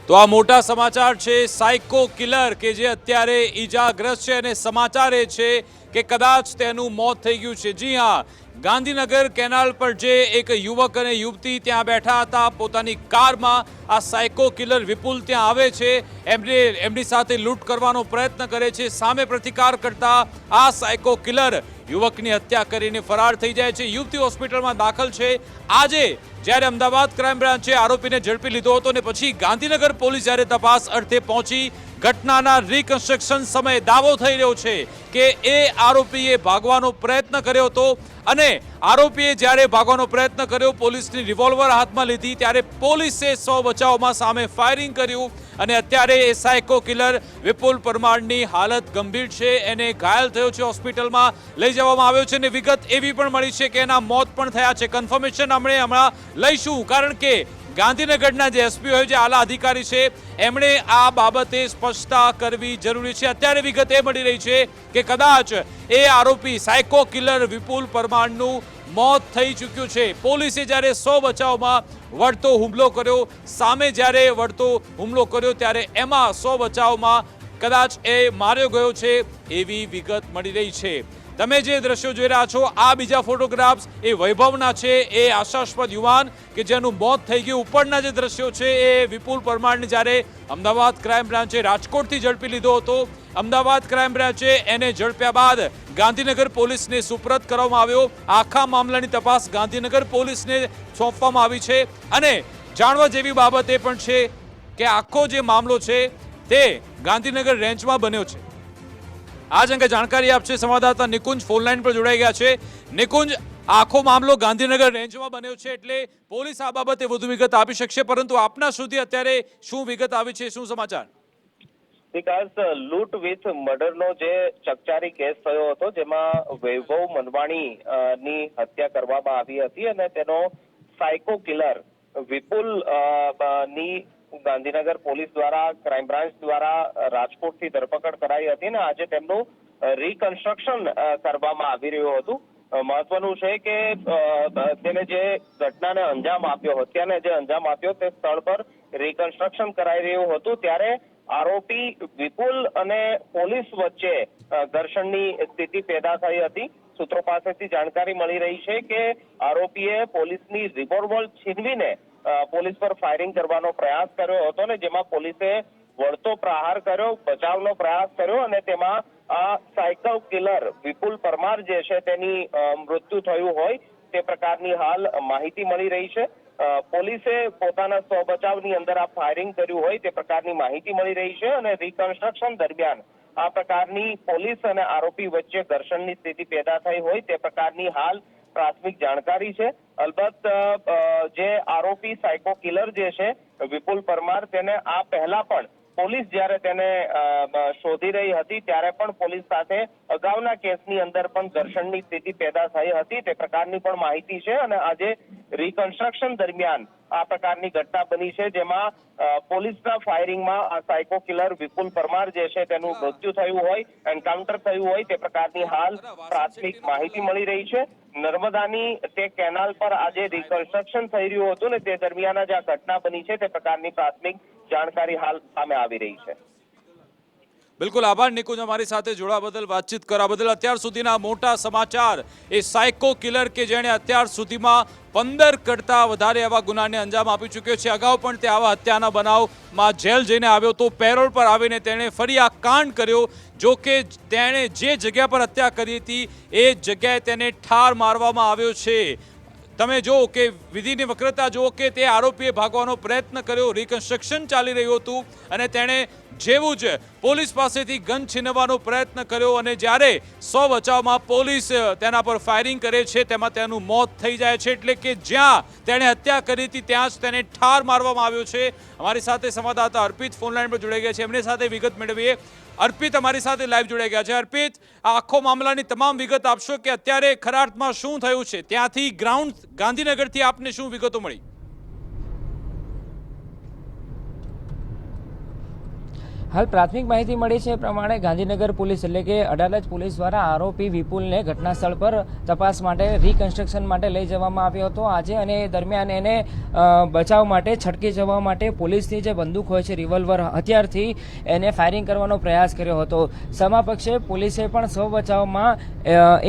તો આ મોટા સમાચાર છે સાયકો કિલર કે જે અત્યારે ઈજાગ્રસ્ત છે અને સમાચાર એ છે કે કદાચ તેનું મોત થઈ ગયું છે। જી હા, ગાંધીનગર કેનાલ પર જે એક યુવક અને યુવતી ત્યાં બેઠા હતા પોતાની કારમાં, આ સાયકો કિલર વિપુલ ત્યાં આવે છે, એમની સાથે લૂંટ કરવાનો પ્રયત્ન કરે છે। સામે પ્રતિકાર કરતા આ સાયકો કિલર યુવકની હત્યા કરીને ફરાર થઈ જાય છે। યુવતી હોસ્પિટલમાં દાખલ છે। આજે જ્યારે અમદાવાદ ક્રાઇમ બ્રાન્ચે આરોપીને ઝડપી લીધો હતો અને પછી ગાંધીનગર પોલીસ જ્યારે તપાસ અર્થે પહોંચી, ઘટનાના રિકન્સ્ટ્રક્શન સમયે દાવો થઈ રહ્યો છે કે એ આરોપીએ ભાગવાનો પ્રયત્ન કર્યો હતો અને આરોપીએ જ્યારે ભાગવાનો પ્રયત્ન કર્યો, પોલીસની રિવોલ્વર હાથમાં લીધી ત્યારે પોલીસે 100 બચાવમાં સામે ફાયરિંગ કર્યું અને અત્યારે એ સાયકો કિલર વિપુલ પરમારની હાલત ગંભીર છે। એને ઘાયલ થયો છે, હોસ્પિટલમાં લઈ જવામાં આવ્યો છે અને વિગત એવી પણ મળી છે કે એના મોત પણ થયા છે। કન્ફર્મેશન આપણે હમણાં લઈશું, કારણ કે ગાંધીનગરના જે એસપી હોય, જે આલા અધિકારી છે, એમણે આ બાબતે સ્પષ્ટતા કરવી જરૂરી છે। અત્યારે વિગત એ મળી રહી છે કે કદાચ એ આરોપી સાયકો કિલર વિપુલ પરમારનું મોત થઈ ચૂક્યું છે। પોલીસે જ્યારે 100 બચાવમાં વળતો હુમલો કર્યો, સામે જ્યારે વળતો હુમલો કર્યો ત્યારે એમાં 100 બચાવમાં કદાચ એ માર્યો ગયો છે એવી વિગત મળી રહી છે। તમે જે દ્રશ્યો જોઈ રહ્યા છો, આ બીજા ફોટોગ્રાફ્સ એ વૈભવના છે, એ આશાસ્પદ યુવાન કે જેનું મોત થઈ ગયું। ઉપરના જે દ્રશ્યો છે એ વિપુલ પરમારને જ્યારે અમદાવાદ ક્રાઇમ બ્રાન્ચે રાજકોટથી ઝડપી લીધો હતો, અમદાવાદ ક્રાઇમ બ્રાન્ચે એને ઝડપ્યા બાદ ગાંધીનગર પોલીસને સુપરત કરવામાં આવ્યો। આખા મામલાની તપાસ ગાંધીનગર પોલીસને સોંપવામાં આવી છે અને જાણવા જેવી બાબત એ પણ છે કે આખો જે મામલો છે તે ગાંધીનગર રેન્જમાં બન્યો છે। આજ અંગે જાણકારી આપશે સંવાદદાતા નિકુંજ, ફોનલાઈન પર જોડાઈ ગયા છે। નિકુંજ, આખો મામલો ગાંધીનગર રેન્જમાં બન્યો છે એટલે પોલીસ આ બાબતે વધુ વિગત આપી શકશે, પરંતુ આપના સુધી અત્યારે શું વિગત આવી છે, શું સમાચાર? વિકાસ, લૂંટ વિથ મર્ડરનો જે ચકચારી કેસ થયો હતો, જેમાં વૈભવ મનવાણી ની હત્યા કરવામાં આવી હતી અને તેનો સાયકો કિલર વિપુલ ની ગાંધીનગર પોલીસ દ્વારા, ક્રાઇમ બ્રાન્ચ દ્વારા રાજકોટથી ધરપકડ કરાઈ હતી અને આજે તેમનું રિકન્સ્ટ્રક્શન કરવામાં આવી રહ્યું હતું। મહત્વનું છે કે તેને જે ઘટનાને અંજામ આપ્યો, હત્યાને જે અંજામ આપ્યો, તે સ્થળ પર રિકન્સ્ટ્રક્શન કરાઈ રહ્યું હતું ત્યારે આરોપી વિપુલ અને પોલીસ વચ્ચે ઘર્ષણની સ્થિતિ પેદા થઈ હતી। સૂત્રો પાસેથી જાણકારી મળી રહી છે કે આરોપીએ પોલીસની રિવોલ્વર છીનવીને પોલીસ પર ફાયરિંગ કરવાનો પ્રયાસ કર્યો હતો ને જેમાં પોલીસે વળતો પ્રહાર કર્યો, બચાવનો પ્રયાસ કર્યો અને તેમાં આ સાયકલ કિલર વિપુલ પરમાર જે છે તેની મૃત્યુ થયું હોય તે પ્રકારની હાલ માહિતી મળી રહી છે। પોલીસે પોતાના 100 બચાવની અંદર આ ફાયરિંગ કર્યું હોય તે પ્રકારની માહિતી મળી રહી છે અને રિકન્સ્ટ્રક્શન દરમિયાન આ પ્રકારની પોલીસ અને આરોપી વચ્ચે ઘર્ષણની સ્થિતિ પેદા થઈ હોય તે પ્રકારની હાલ પ્રાથમિક જાણકારી છે। અલબત્ત જે આરોપી સાયકો કિલર જે છે વિપુલ પરમાર, તેને આ પહેલા પણ પોલીસ જ્યારે તેને શોધી રહી હતી ત્યારે પણ પોલીસ સાથે અગાઉના કેસની અંદર પણ ઘર્ષણની સ્થિતિ પેદા થઈ હતી તે પ્રકારની પણ માહિતી છે અને આજે રિકન્સ્ટ્રક્શન દરમિયાન આ પ્રકારની ઘટના બની છે જેમાં પોલીસના ફાયરિંગમાં આ સાયકો કિલર વિપુલ પરમાર જે છે તેનું મૃત્યુ થયું હોય, એન્કાઉન્ટર થયું હોય તે પ્રકારની હાલ પ્રાથમિક માહિતી મળી રહી છે। નર્મદાની તે કેનાલ પર આજે રિકન્સ્ટ્રક્શન થઈ રહ્યું હતું ને તે દરમિયાન જ આ ઘટના બની છે તે પ્રકારની પ્રાથમિક જાણકારી હાલ સામે આવી રહી છે। બિલકુલ, આભાર નિકુંજ, અમારી સાથે જોડવા બદલ, વાતચીત કરવા બદલ। અત્યાર સુધીના મોટા સમાચાર એ સાયકો કિલર કે જેણે અત્યાર સુધીમાં 15 કરતાં વધારે એવા ગુનાને અંજામ આપી ચૂક્યો છે। અગાઉ પણ તે આવા હત્યાના બનાવમાં જેલ જઈને આવ્યો તો પેરોલ પર આવીને તેણે ફરી આ કાંડ કર્યો। જો કે તેણે જે જગ્યા પર હત્યા કરી હતી એ જગ્યાએ તેને ઠાર મારવામાં આવ્યો છે। તમે જો કે વિધિની વક્રતા જો કે તે આરોપીએ ભાગવાનો પ્રયત્ન કર્યો, રિકન્સ્ટ્રક્શન ચાલી રહ્યું હતું અને તેણે જેવું જ પોલીસ પાસેથી ગન છીનવવાનો પ્રયત્ન કર્યો અને જ્યારે 100 બચાવમાં પોલીસ તેના પર ફાયરિંગ કરે છે તેમાં તેનું મોત થઈ જાય છે। એટલે કે જ્યાં તેણે હત્યા કરી હતી ત્યાં જ તેને ઠાર મારવામાં આવ્યો છે। અમારી સાથે સંવાદદાતા અર્પિત ફોનલાઈન પર જોડાઈ ગયા છે, એમની સાથે વિગત મેળવીએ। અર્પિત અમારી સાથે લાઈવ જોડાઈ ગયા છે। અર્પિત, આ આખો મામલાની તમામ વિગત આપશો કે અત્યારે ખરા અર્થમાં શું થયું છે, ત્યાંથી ગ્રાઉન્ડ ગાંધીનગરથી આપને શું વિગતો મળી? હાલ પ્રાથમિક માહિતી મળી છે એ પ્રમાણે ગાંધીનગર પોલીસ એટલે કે અડાલજ પોલીસ દ્વારા આરોપી વિપુલને ઘટના સ્થળ પર તપાસ માટે રિકન્સ્ટ્રક્શન માટે લઈ જવામાં આવ્યો હતો આજે, અને એ દરમિયાન એને બચાવ માટે છટકી જવા માટે પોલીસની જે બંદૂક હોય છે રિવોલ્વર હથિયારથી એને ફાયરિંગ કરવાનો પ્રયાસ કર્યો હતો. સામા પક્ષે પોલીસે પણ સ્વ બચાવમાં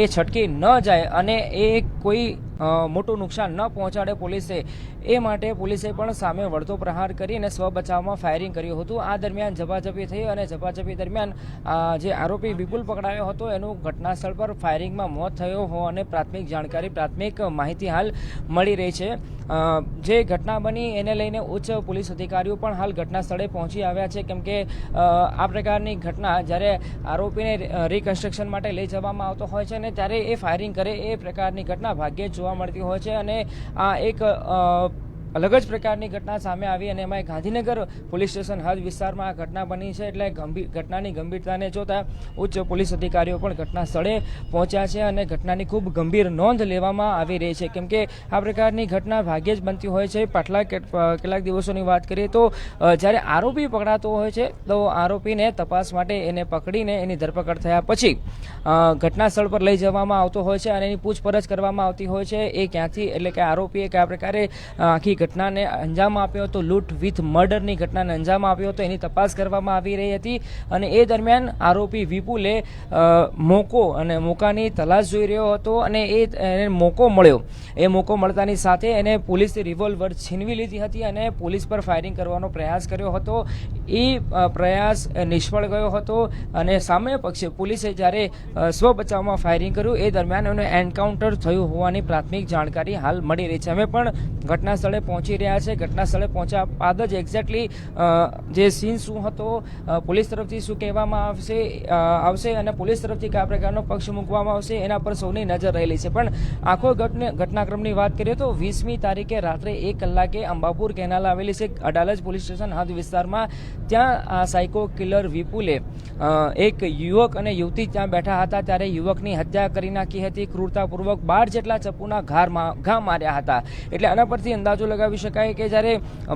એ છટકી ન જાય અને એ કોઈ મોટું નુકસાન ન પહોંચાડે પોલીસે, એ માટે પોલીસે પણ સામે વળતો પ્રહાર કરી અને સ્વ બચાવમાં ફાયરિંગ કર્યું હતું. આ દરમિયાન ઝપાઝપી થઈ અને ઝપાઝપી દરમિયાન જે આરોપી વિપુલ પકડાયો હતો એનું ઘટના સ્થળ પર ફાયરિંગમાં મોત થયો હોવાની પ્રાથમિક માહિતી હાલ મળી રહી છે. જે ઘટના બની એને લઈને ઉચ્ચ પોલીસ અધિકારીઓ પણ હાલ ઘટના સ્થળે પહોંચી આવ્યા છે, કેમ કે આ પ્રકારની ઘટના જ્યારે આરોપીને રિકન્સ્ટ્રક્શન માટે લઈ જવામાં આવતો હોય છે ને ત્યારે એ ફાયરિંગ કરે એ પ્રકારની ઘટના ભાગ્યે જ જોવા મળતી હોય છે, અને આ એક અલગ જ પ્રકારની ઘટના સામે આવી અને એમાં ગાંધીનગર પોલીસ સ્ટેશન હદ વિસ્તારમાં આ ઘટના બની છે. એટલે ઘટનાની ગંભીરતાને જોતા ઉચ્ચ પોલીસ અધિકારીઓ પણ ઘટના સ્થળે પહોંચ્યા છે અને ઘટનાની ખૂબ ગંભીર નોંધ લેવામાં આવી રહી છે, કેમ કે આ પ્રકારની ઘટના ભાગ્યે જ બનતી હોય છે. પાછલા કેટલાક દિવસોની વાત કરીએ તો જ્યારે આરોપી પકડાતો હોય છે તો આરોપીને તપાસ માટે એને પકડીને એની ધરપકડ થયા પછી ઘટના સ્થળ પર લઈ જવામાં આવતો હોય છે અને એની પૂછપરછ કરવામાં આવતી હોય છે. એ ક્યાંથી એટલે કે આરોપીએ કયા પ્રકારે આખી ઘટનાને અંજામ આપ્યો હતો, લૂંટ વિથ મર્ડરની ઘટનાને અંજામ આપ્યો હતો, એની તપાસ કરવામાં આવી રહી હતી. અને એ દરમિયાન આરોપી વિપુલે મોકાની તલાશ જોઈ રહ્યો હતો અને એને મોકો મળ્યો. એ મોકો મળતાની સાથે એને પોલીસે રિવોલ્વર છીનવી લીધી હતી અને પોલીસ પર ફાયરિંગ કરવાનો પ્રયાસ કર્યો હતો. એ પ્રયાસ નિષ્ફળ ગયો હતો અને સામે પક્ષે પોલીસે જ્યારે સ્વ બચાવમાં ફાયરિંગ કર્યું એ દરમિયાન એનું એન્કાઉન્ટર થયું હોવાની પ્રાથમિક જાણકારી હાલ મળી રહી છે. અમે પણ ઘટના સ્થળે પહોંચી રહ્યા છે. ઘટના સ્થળે પહોંચ્યા બાદ જ એક્ઝેક્ટલી જે સીન શું હતો, પોલીસ તરફથી શું કહેવામાં આવશે અને પોલીસ તરફથી કયા પ્રકારનો પક્ષ મૂકવામાં આવશે એના પર સૌની નજર રહેલી છે. પણ આખો ઘટનાક્રમની વાત કરીએ તો 20મી તારીખે રાત્રે 1 કલાકે અંબાપુર કેનાલ આવેલી છે અડાલજ પોલીસ સ્ટેશન હદ વિસ્તારમાં, ત્યાં આ સાયકો કિલર વિપુલે એક યુવક અને યુવતી ત્યાં બેઠા હતા ત્યારે યુવકની હત્યા કરી નાખી હતી. ક્રૂરતાપૂર્વક 12 જેટલા ચપ્પુના ઘા માર્યા હતા. એટલે આના પરથી અંદાજો લગાવી શકાય કે જ્યારે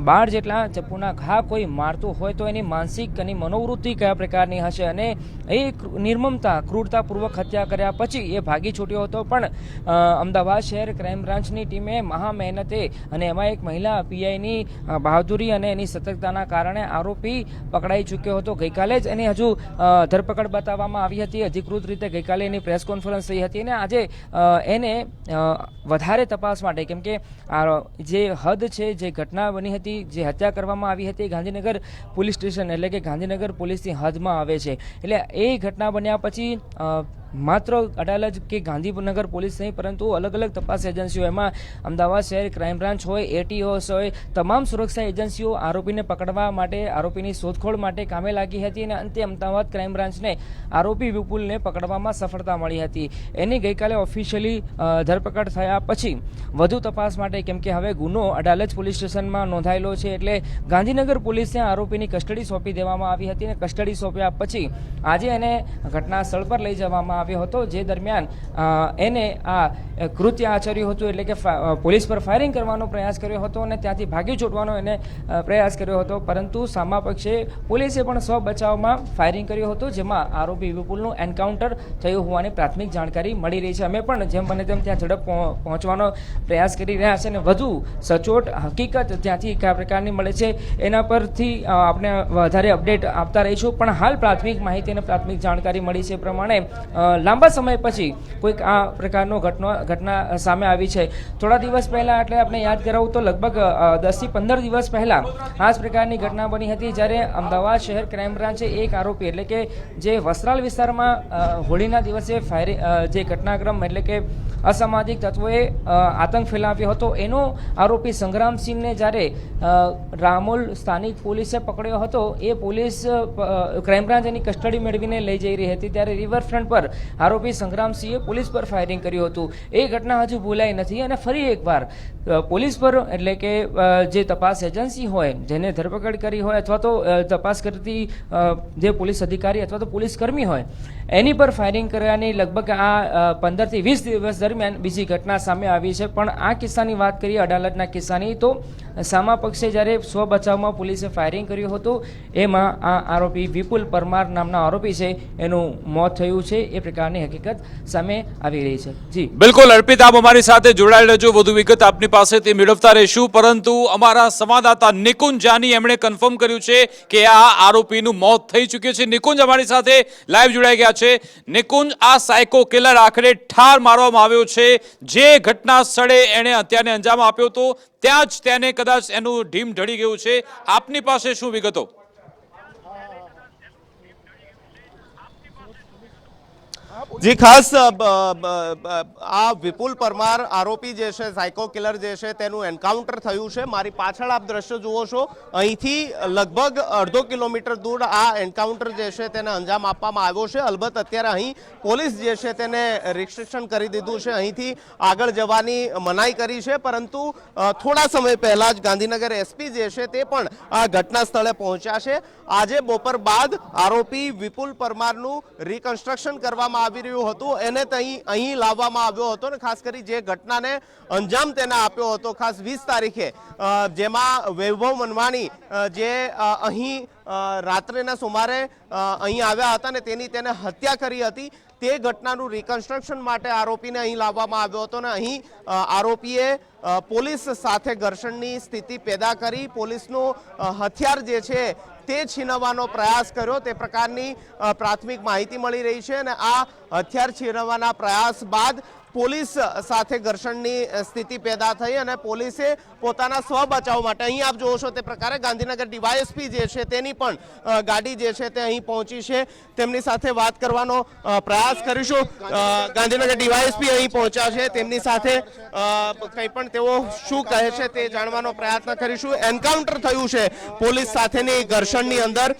12 જેટલા ચપ્પુના ઘા કોઈ મારતું હોય તો એની માનસિક અને મનોવૃત્તિ કયા પ્રકારની હશે, અને એ નિર્મમતા ક્રૂરતાપૂર્વક હત્યા કર્યા પછી એ ભાગી છૂટ્યો હતો. પણ અમદાવાદ શહેર ક્રાઇમ બ્રાન્ચની ટીમે મહા મહેનતે અને એમાં એક મહિલા પીઆઈની બહાદુરી અને એની સતર્કતાના કારણે આરોપી પકડાઈ ચૂક્યો હતો. ગઈકાલે જ એની હજુ ધરપકડ બતાવવામાં આવી હતી અધિકૃત રીતે. ગઈકાલે એની પ્રેસ કોન્ફરન્સ થઈ હતી અને આજે એને વધારે તપાસ માટે, કેમ કે જે હદ છે, જે ઘટના બની હતી, જે હત્યા કરવામાં આવી હતી ગાંધીનગર પોલીસ સ્ટેશન એટલે કે ગાંધીનગર પોલીસની હદમાં આવે છે. એટલે એ ઘટના બન્યા પછી માત્ર અડાલજ કે ગાંધીનગર પોલીસ નહીં પરંતુ અલગ અલગ તપાસ એજન્સીઓ, એમાં અમદાવાદ શહેર ક્રાઇમ બ્રાન્ચ હોય, એટીઓસ હોય, તમામ સુરક્ષા એજન્સીઓ આરોપીને પકડવા માટે, આરોપીની શોધખોળ માટે કામે લાગી હતી અને અંતે અમદાવાદ ક્રાઇમ બ્રાન્ચને આરોપી વિપુલને પકડવામાં સફળતા મળી હતી. એની ગઈકાલે ઓફિશિયલી ધરપકડ થયા પછી વધુ તપાસ માટે, કેમ કે હવે ગુનો અડાલજ પોલીસ સ્ટેશનમાં નોંધાયેલો છે એટલે ગાંધીનગર પોલીસને આરોપીની કસ્ટડી સોંપી દેવામાં આવી હતી અને કસ્ટડી સોંપ્યા પછી આજે એને ઘટના સ્થળ પર લઈ જવામાં આવ્યો હતો. જે દરમિયાન એને આ કૃત્ય આચર્યું હતું, એટલે કે પોલીસ પર ફાયરિંગ કરવાનો પ્રયાસ કર્યો હતો અને ત્યાંથી ભાગી છૂટવાનો એને પ્રયાસ કર્યો હતો. પરંતુ સામા પક્ષે પોલીસે પણ સ્વ બચાવમાં ફાયરિંગ કર્યું હતું, જેમાં આરોપી વિપુલનું એન્કાઉન્ટર થયું હોવાની પ્રાથમિક જાણકારી મળી રહી છે. અમે પણ જેમ બને તેમ ત્યાં ઝડપ પહોંચવાનો પ્રયાસ કરી રહ્યા છે અને વધુ સચોટ હકીકત ત્યાંથી કયા પ્રકારની મળે છે એના પરથી આપણે વધારે અપડેટ આપતા રહીશું. પણ હાલ પ્રાથમિક માહિતી અને પ્રાથમિક જાણકારી મળી છે પ્રમાણે લાંબા સમય પછી કોઈક આ પ્રકારનો ઘટના સામે આવી છે. થોડા દિવસ પહેલાં, એટલે આપણે યાદ કરાવું તો લગભગ 10 થી 15 દિવસ પહેલાં આ જ પ્રકારની ઘટના બની હતી, જ્યારે અમદાવાદ શહેર ક્રાઇમ બ્રાન્ચે એક આરોપી એટલે કે જે વસ્ત્રાલ વિસ્તારમાં હોળીના દિવસે જે ઘટનાક્રમ એટલે કે અસામાજિક તત્વોએ આતંક ફેલાવ્યો હતો, એનો આરોપી સંગ્રામસિંહને જ્યારે રામોલ સ્થાનિક પોલીસે પકડ્યો હતો, એ પોલીસ ક્રાઇમ બ્રાન્ચ એની કસ્ટડી મેળવીને લઈ જઈ રહી હતી ત્યારે રિવરફ્રન્ટ પર આરોપી સંગ્રામસિંહે પોલીસ પર ફાયરિંગ કર્યું હતું. એ ઘટના હજુ ભૂલાઈ નથી અને ફરી એકવાર પોલીસ પર એટલે કે જે તપાસ એજન્સી હોય જેને ધરપકડ કરી હોય અથવા તો તપાસ કરતી જે પોલીસ અધિકારી અથવા તો પોલીસ કર્મી હોય એની પર ફાયરિંગ કર્યાની લગભગ આ 15 થી 20 દિવસ દરમિયાન બીજી ઘટના સામે આવી છે. પણ આ કિસ્સાની વાત કરીએ અડાલજના કિસ્સાની, તો સામા પક્ષે જ્યારે સ્વ બચાવમાં પોલીસે ફાયરિંગ કર્યું હતું એમાં આ આરોપી વિપુલ પરમાર નામના આરોપી છે એનું મોત થયું છે એ પ્રકારની હકીકત સામે આવી રહી છે. જી બિલકુલ અર્પિત, આપ અમારી સાથે જોડાયેલ રહેજો, વધુ વિગત આપની પાસેથી મેળવતા રહીશું. પરંતુ અમારા સંવાદદાતા નિકુંજ જાની એમણે કન્ફર્મ કર્યું છે કે આ આરોપીનું મોત થઈ ચૂક્યું છે. નિકુંજ અમારી સાથે લાઈવ જોડાઈ ગયા છે. નિકુંજ, આ સાયકો કિલર આખરે ઠાર મારવામાં આવ્યો છે. જે ઘટના સ્થળે એણે હત્યાને અંજામ આપ્યો હતો ત્યાં જ તેને કદાચ એનું ઢીમ ઢળી ગયું છે. આપની પાસે શું વિગતો? જી, ખાસ આ વિપુલ પરમાર આરોપી જે છે, સાયકો કિલર જે છે, તેનું એન્કાઉન્ટર થયું છે. મારી પાછળ આપ દ્રશ્યો જુઓ છો, અહીંથી લગભગ અડધો કિલોમીટર દૂર આ એન્કાઉન્ટર જે છે તેને અંજામ આપવામાં આવ્યો છે. અલબત્ત અત્યારે અહીં પોલીસ જે છે તેને રિસ્ટ્રિક્શન કરી દીધું છે, અહીંથી આગળ જવાની મનાઈ કરી છે. પરંતુ થોડા સમય પહેલા જ ગાંધીનગર એસપી જે છે તે પણ આ ઘટના સ્થળે પહોંચ્યા છે. આજે બપોર બાદ આરોપી વિપુલ પરમારનું રિકન્સ્ટ્રક્શન કરવામાં આવી રહ્યું હતું, એને અહીં લાવવામાં આવ્યો હતો ને ખાસ કરી જે ઘટનાને અંજામ તેને આપ્યો હતો, ખાસ 20 તારીખે જેમાં વૈભવ મનવાણી જે અહીં રાત્રેના સુમારે અહીં આવ્યા હતા ને તેને હત્યા કરી હતી, તે ઘટનાનું રિકન્સ્ટ્રક્શન માટે આરોપીને અહીં લાવવામાં આવ્યો હતો ને અહીં આરોપીએ પોલીસ સાથે ઘર્ષણની સ્થિતિ પેદા કરી, પોલીસનું હથિયાર જે છે તે છીનવવાનો પ્રયાસ કર્યો, તે પ્રકારની પ્રાથમિક માહિતી મળી રહી છે. અને આ હથિયાર છીનવવાના પ્રયાસ બાદ પોલીસ સાથે ઘર્ષણની સ્થિતિ પેદા થઈ અને પોલીસે પોતાના સ્વ બચાવ માટે અહીં આપ જોવો છો તે પ્રકારે ગાંધીનગર ડીવાયએસપી જે છે તેની પણ ગાડી જે છે તે અહીં પહોંચી છે. તેમની સાથે વાત કરવાનો પ્રયાસ કરીશું. ગાંધીનગર ડીવાયએસપી અહીં પહોંચ્યા છે, તેમની સાથે કંઈ પણ તેઓ શું કહે છે તે જાણવાનો પ્રયત્ન કરીશું. એન્કાઉન્ટર થયું છે પોલીસ સાથેની ઘર્ષણની અંદર.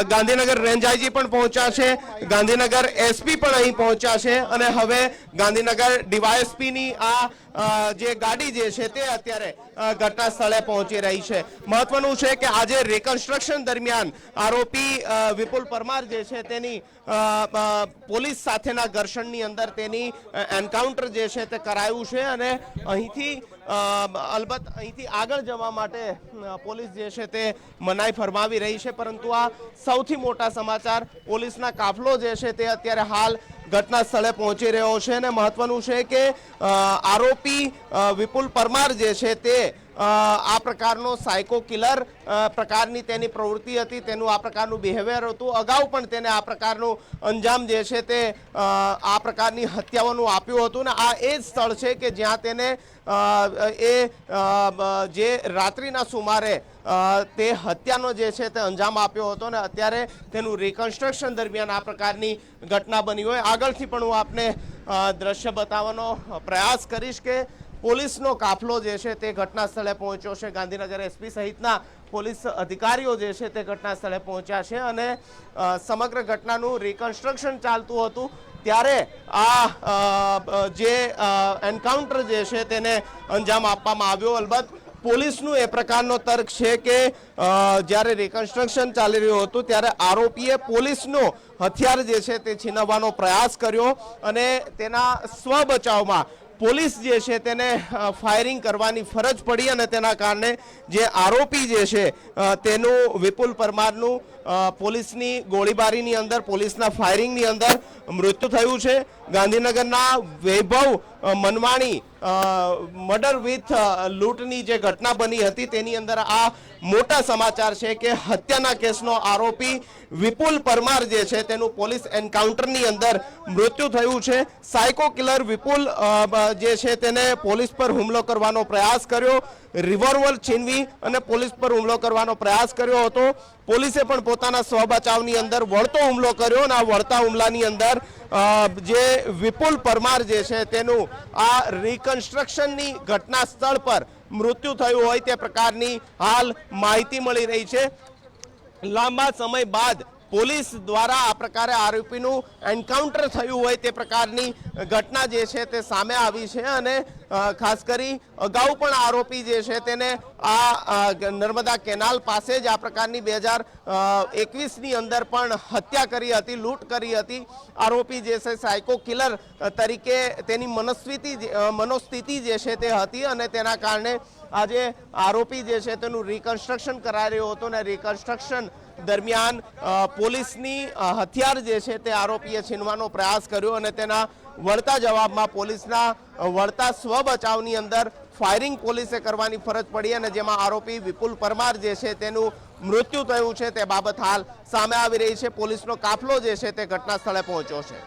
ગાંધીનગર રેન્જ આઈજી પણ પહોંચ્યા છે, ગાંધીનગર એસપી પણ અહીં પહોંચ્યા છે અને હવે ગાંધીનગર ડીવાયએસપીની આ જે ગાડી જે છે તે અત્યારે ઘટના સ્થળે પહોંચી રહી છે. મહત્વનું છે કે આજે રિકન્સ્ટ્રક્શન દરમિયાન આરોપી વિપુલ પરમાર જે છે તેની પોલીસ સાથેના ઘર્ષણની અંદર તેની એન્કાઉન્ટર જે છે તે કરાયું છે અને અહીંથી અલબત્ત અહીંથી આગળ જવા માટે પોલીસ જે છે તે મનાઈ ફરમાવી રહી છે. પરંતુ આ સૌથી મોટા સમાચાર, પોલીસના કાફલો જે છે તે અત્યારે હાલ ઘટના સ્થળે પહોંચી રહ્યો છે અને મહત્વનું છે કે આરોપી વિપુલ પરમાર જે છે તે આ પ્રકારનો સાયકો કિલર પ્રકારની તેની પ્રવૃત્તિ હતી, તેનું આ પ્રકારનું બિહેવિયર હતું. અગાઉ પણ તેને આ પ્રકારનું અંજામ જે છે તે આ પ્રકારની હત્યાઓનું આપ્યું હતું ને આ એ જ સ્થળ છે કે જ્યાં તેને જે રાત્રિના સુમારે તે હત્યાનો જે છે તે અંજામ આપ્યો હતો ને અત્યારે તેનું રિકન્સ્ટ્રક્શન દરમિયાન આ પ્રકારની ઘટના બની હોય. આગળથી પણ હું આપને દ્રશ્ય બતાવવાનો પ્રયાસ કરીશ કે પોલીસનો કાફલો જે છે તે ઘટના સ્થળે પહોંચ્યો છે. ગાંધીનગર એસપી સહિતના પોલીસ અધિકારીઓ જે છે તે ઘટના સ્થળે પહોંચ્યા છે અને સમગ્ર ઘટનાનું રિકન્સ્ટ્રક્શન ચાલતું હતું ત્યારે આ જે એન્કાઉન્ટર જે છે તેને અંજામ આપવામાં આવ્યો. અલબત્ત પોલીસનું એ પ્રકારનો તર્ક છે કે જ્યારે રિકન્સ્ટ્રક્શન ચાલી રહ્યું હતું ત્યારે આરોપીએ પોલીસનો હથિયાર જે છે તે છીનવવાનો પ્રયાસ કર્યો અને તેના સ્વ બચાવમાં પોલીસ જે છે તેને ફાયરિંગ કરવાની ફરજ પડી અને તેના કારણે જે આરોપી જે છે તેનું વિપુલ પરમારનું પોલીસની ગોળીબારીની અંદર, પોલીસના ફાયરિંગની અંદર મૃત્યુ થયું છે. ગાંધીનગરના વૈભવ મનવાણી મર્ડર વિથ લૂંટની જે ઘટના બની હતી તેની અંદર આ મોટા સમાચાર છે કે હત્યાના કેસનો આરોપી વિપુલ પરમાર જે છે તેનું પોલીસ એન્કાઉન્ટરની અંદર મૃત્યુ થયું છે. સાયકો કિલર વિપુલ જે છે તેને પોલીસ પર હુમલો કરવાનો પ્રયાસ કર્યો, રિવોલ્વર છીનવી અને પોલીસ પર હુમલો કરવાનો પ્રયાસ કર્યો હતો. પોલીસે પણ પોતાના સ્વ બચાવની અંદર વળતો હુમલો કર્યો અને આ વળતા હુમલાની અંદર જે વિપુલ પરમાર જે છે તેનું આ રિકન્સ્ટ્રક્શનની ઘટના સ્થળ પર મૃત્યુ થયું હોય તે પ્રકારની હાલ માહિતી મળી રહી છે. લાંબા સમય બાદ પોલીસ દ્વારા આ પ્રકારે આરોપીનું એન્કાઉન્ટર થયું હોય તે પ્રકારની ઘટના જે છે તે સામે આવી છે અને ખાસ કરી અગાઉ પણ આરોપી જે છે તેને આ નર્મદા કેનાલ પાસે જ આ પ્રકારની 2021ની અંદર પણ હત્યા કરી હતી, લૂંટ કરી હતી. આરોપી જે છે સાયકો કિલર તરીકે તેની મનોસ્થિતિ જે છે તે હતી અને તેના કારણે આજે આરોપી જે છે તેનું રિકન્સ્ટ્રક્શન કરાઈ રહ્યો હતો ને રિકન્સ્ટ્રક્શન દરમિયાન પોલીસની હથિયાર જે છે તે આરોપીએ છીનવાનો પ્રયાસ કર્યો અને તેના વળતા જવાબમાં પોલીસના વળતા સ્વ બચાવની અંદર ફાયરિંગ પોલીસે કરવાની ફરજ પડી અને જેમાં આરોપી વિપુલ પરમાર જે છે તેનું મૃત્યુ થયું છે તે બાબત હાલ સામે આવી રહી છે. પોલીસનો કાફલો જે છે તે ઘટના સ્થળે પહોંચ્યો છે.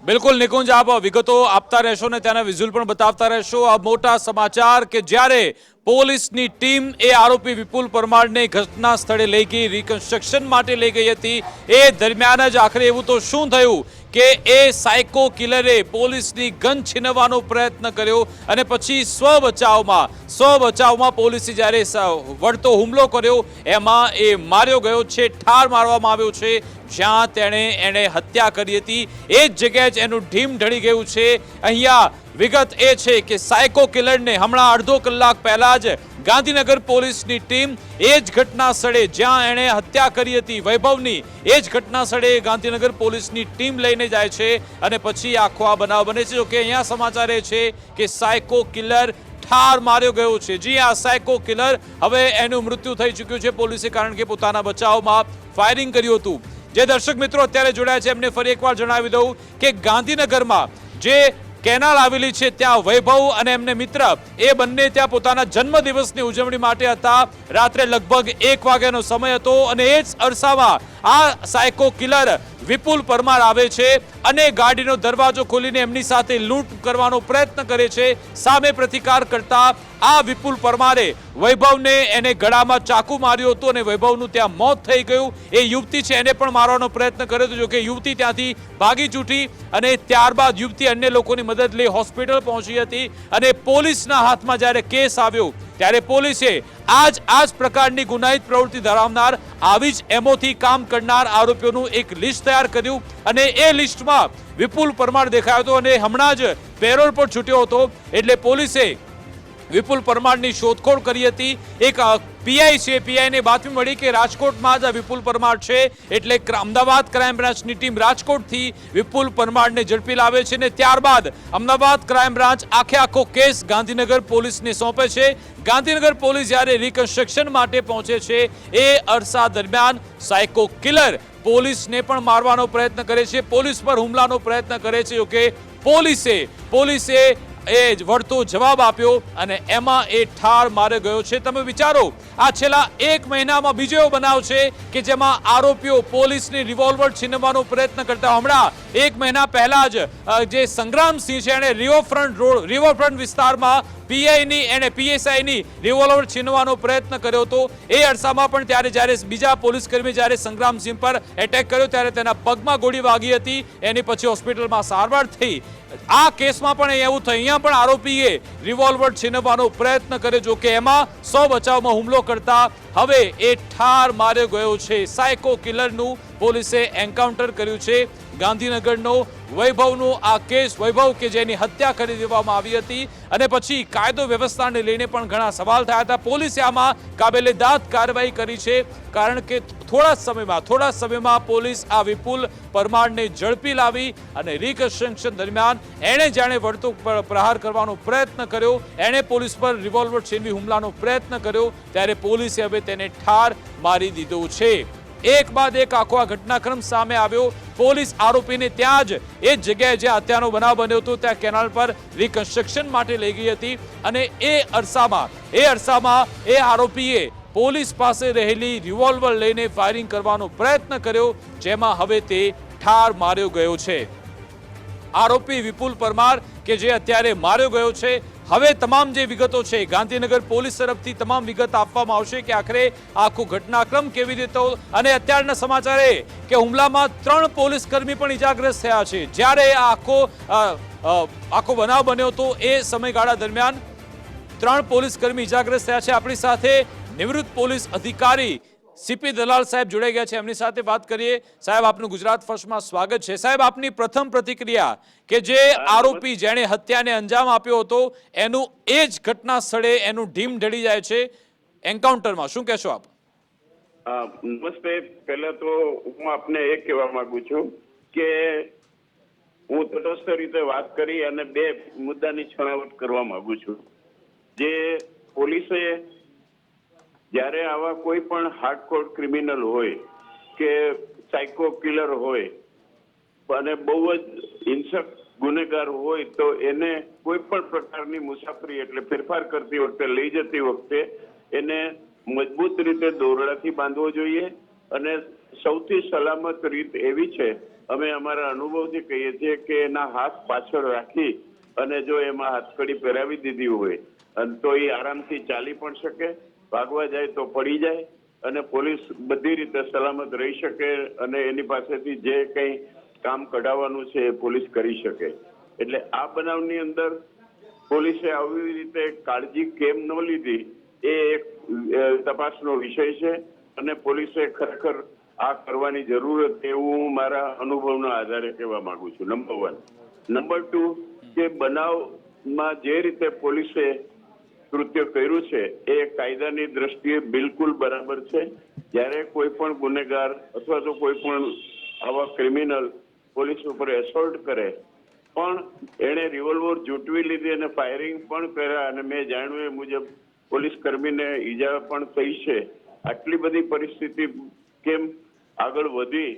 બિલકુલ નિકુંજ, આપ વિગતો આપતા રહેશો ને ત્યાંના વિઝ્યુઅલ પણ બતાવતા રહેશો. આ મોટા સમાચાર કે જ્યારે પોલીસની ટીમ એ આરોપી વિપુલ પરમારને ઘટના સ્થળે લઈ ગઈ, રિકન્સ્ટ્રક્શન માટે લઈ ગઈ હતી, એ દરમિયાન જ આખરે એવું તો શું થયું કે એ સાયકો કિલરે પોલીસની ગન છીનવવાનો પ્રયત્ન કર્યો અને પછી સ્વ બચાવમાં પોલીસે જ્યારે વળતો હુમલો કર્યો એમાં એ માર્યો ગયો છે, ઠાર મારવામાં આવ્યો છે. જ્યાં એને હત્યા કરી હતી એ જ જગ્યાએ જ એનું ઢીમ ઢળી ગયું છે. અહીંયા વિગત એ છે કે સાયકો કિલરને હમણાં અડધો કલાક પહેલા જ ગાંધીનગર પોલીસની ટીમ એ જ ઘટના સ્થળે જ્યાં એણે હત્યા કરી હતી વૈભવની, એ જ ઘટના સ્થળે ગાંધીનગર પોલીસની ટીમ લઈને જાય છે અને પછી આખો આ બનાવ બને છે. જોકે અહીંયા સમાચાર એ છે કે સાયકો કિલર ઠાર માર્યો ગયો છે. જી આ સાયકો કિલર હવે એનું મૃત્યુ થઈ ચૂક્યું છે પોલીસે, કારણ કે પોતાના બચાવમાં ફાયરિંગ કર્યું હતું. જે દર્શક મિત્રો અત્યારે જોડાયા છે એમને ફરી એકવાર જણાવી દઉં કે ગાંધીનગરમાં જે કેનાલ આવેલી છે ત્યાં વૈભવ અને એમને મિત્ર એ બંને ત્યાં પોતાના જન્મદિવસની ઉજવણી માટે હતા. રાત્રે લગભગ 1 વાગ્યાનો સમય હતો અને એ જ અરસામાં આ સાયકો કિલર વિપુલ પરમાર આવે છે અને ગાડીનો દરવાજો ખોલીને એમની સાથે લૂંટ કરવાનો પ્રયત્ન કરે છે. સામે પ્રતિકાર કરતા આ વિપુલ પરમારે વૈભવને એને ગળામાં ચાકુ માર્યું હતું અને વૈભવનું ત્યાં મોત થઈ ગયું. એ યુવતી છે એને પણ મારવાનો પ્રયત્ન કર્યો હતો, જોકે યુવતી ત્યાંથી ભાગી છૂટી અને ત્યારબાદ યુવતી અન્ય લોકોની મદદ લઈ હોસ્પિટલ પહોંચી હતી અને પોલીસના હાથમાં જ્યારે કેસ આવ્યો ત્યારે પોલીસે આ જ પ્રકારની ગુનાહિત પ્રવૃત્તિ ધરાવનાર, આવી જ એમોથી કામ કરનાર આરોપીઓનું એક લિસ્ટ તૈયાર કર્યું અને એ લિસ્ટમાં વિપુલ પરમાર દેખાયો હતો અને હમણાં જ પેરોલ પર છૂટ્યો હતો. એટલે પોલીસે વિપુલ પરમારની શોધખોળ કરી હતી. એક પીઆઈ છે, પીઆઈને બાતમી મળી કે રાજકોટમાં જ આ વિપુલ પરમાર છે, એટલે અમદાવાદ ક્રાઇમ બ્રાન્ચની ટીમ રાજકોટથી વિપુલ પરમારને ઝડપી લાવે છે અને ત્યારબાદ અમદાવાદ ક્રાઇમ બ્રાન્ચ આખો કેસ ગાંધીનગર પોલીસને સોંપે છે. ગાંધીનગર પોલીસ જ્યારે રિકન્સ્ટ્રક્શન માટે પહોંચે છે એ અરસા દરમિયાન સાયકો કિલર પોલીસને પણ મારવાનો પ્રયત્ન કરે છે, પોલીસ પર હુમલાનો પ્રયત્ન કરે છે. જોકે પોલીસે એ વળતો જવાબ આપ્યો અને એમાં એ ઠાર માર્યો ગયો છે. તમે વિચારો, આ છેલ્લા 1 મહિનામાં બીજો એવો બનાવ છે કે જેમાં આરોપીઓ પોલીસની રિવોલ્વર છીનવવાનો પ્રયત્ન કરતા. હમણાં 1 મહિના પહેલા જ જે સંગ્રામસિંહ છે એણે રિવરફ્રન્ટ વિસ્તારમાં પીએસઆઈની રિવોલ્વર છીનવાનો પ્રયત્ન કર્યો હતો. એ અરસામાં પણ જ્યારે બીજા પોલીસ કર્મી જ્યારે સંગ્રામસિંહ પર એટેક કર્યો ત્યારે તેના પગમાં ગોળી વાગી હતી, એની પછી હોસ્પિટલમાં સારવાર થઈ. આ કેસમાં પણ એવું થયું, અહીંયા પણ આરોપીએ રિવોલ્વર છીનવવાનો પ્રયત્ન કર્યો, જો કે એમાં સ્વ બચાવમાં હુમલો કરતા હવે એ ઠાર માર્યો ગયો છે. સાયકો કિલરનું પોલીસે એન્કાઉન્ટર કર્યું છે. ગાંધીનગરનો વૈભવનો આ કેસ, વૈભવ કે જેની હત્યા કરી દેવામાં આવી હતી અને પછી કાયદો વ્યવસ્થાને લઈને પણ ઘણા સવાલ થયા હતા. પોલીસે આમાં કાબેલેદાદ કાર્યવાહી કરી છે, કારણ કે થોડા સમયમાં પોલીસ આ વિપુલ પરમારને ઝડપી લાવી અને રિકન્સ્ટ્રક્શન દરમિયાન એણે જાણે વળતો પ્રહાર કરવાનો પ્રયત્ન કર્યો, એણે પોલીસ પર રિવોલ્વર છીનવી હુમલાનો પ્રયત્ન કર્યો, ત્યારે પોલીસે હવે તેને ઠાર મારી દીધો છે. એક બાદ એક આખો આ ઘટનાક્રમ સામે આવ્યો. પોલીસ આરોપીને ત્યાં જ એ જગ્યાએ જે હત્યાનો બનાવ બન્યો હતો ત્યાં કેનાલ પર રિકન્સ્ટ્રક્શન માટે લઈ ગઈ હતી અને એ અરસામાં એ આરોપીએ પોલીસ પાસે રહેલી રિવોલ્વર લઈને ફાયરિંગ કરવાનો પ્રયત્ન કર્યો, જેમાં હવે તે ઠાર માર્યો ગયો છે. આરોપી વિપુલ પરમાર કે જે અત્યારે માર્યો ગયો છે, હવે તમામ જે વિગતો છે ગાંધીનગર પોલીસ તરફથી તમામ વિગત આપવામાં આવશે કે આખરે આખો ઘટનાક્રમ કેવી રીતે, અને અત્યારના સમાચાર એ કે હુમલામાં 3 પોલીસ કર્મી પણ ઇજાગ્રસ્ત થયા છે. જ્યારે આખો બનાવ બન્યો હતો એ સમયગાળા દરમિયાન 3 પોલીસ કર્મી ઇજાગ્રસ્ત થયા છે. આપણી સાથે નિવૃત્ત પોલીસ અધિકારી સીપી દલાલ સાહેબ જોડાઈ ગયા છે, એમની સાથે વાત કરીએ. સાહેબ, આપનું ગુજરાત ફર્સ્ટમાં સ્વાગત છે. સાહેબ, આપની પ્રથમ પ્રતિક્રિયા કે જે આરોપી જેણે હત્યાને અંજામ આપ્યો હતો એનું એ જ ઘટના સ્થળે એનું ઢીમ ઢળી જાય છે એન્કાઉન્ટરમાં, શું કહેશો આપ? નમસ્તે. પહેલા તો હું આપને એ કહેવા માંગુ છું કે હું તટસ્થ રીતે વાત કરી અને 2 મુદ્દાની છણાવટ કરવા માંગુ છું. જે પોલીસે જ્યારે આવા કોઈ પણ હાર્ડકોર ક્રિમિનલ હોય કે સાયકો કિલર હોય અને બહુ જ હિંસક ગુનેગાર હોય તો એને કોઈ પણ પ્રકારની મુસાફરી એટલે ફેરફાર કરતી વખતે લઈ જતી વખતે એને મજબૂત રીતે દોરડાથી બાંધવો જોઈએ અને સૌથી સલામત રીત એવી છે, અમે અમારા અનુભવથી કહીએ છીએ કે એના હાથ પાછળ રાખી અને જો એમાં હાથકડી પહેરાવી દીધી હોય તો એ આરામથી ચાલી પણ શકે, ભાગવા જાય તો પડી જાય અને પોલીસ બધી રીતે સલામત રહી શકે અને એની પાસેથી જે કંઈ કામ કઢાવવાનું છે એ પોલીસ કરી શકે. એટલે આ બનાવની અંદર પોલીસે આવી રીતે કાળજી કેમ ન લીધી એ એક તપાસનો વિષય છે અને પોલીસે ખરેખર આ કરવાની જરૂર હતી એવું હું મારા અનુભવના આધારે કહેવા માંગુ છું. નંબર 1. નંબર 2 કે બનાવમાં જે રીતે પોલીસે કૃત્ય કર્યું છે એ કાયદાની દ્રષ્ટિએ બિલકુલ બરાબર છે. જ્યારે કોઈ પણ ગુનેગાર અથવા તો કોઈ પણ આવા ક્રિમિનલ પોલીસ ઉપર એસોલ્ટ કરે પણ એણે રિવોલ્વર જૂટવી લીધી અને ફાયરિંગ પણ કર્યા અને મેં જાણ્યું એ મુજબ પોલીસ કર્મીને ઈજા પણ થઈ છે. આટલી બધી પરિસ્થિતિ કેમ આગળ વધી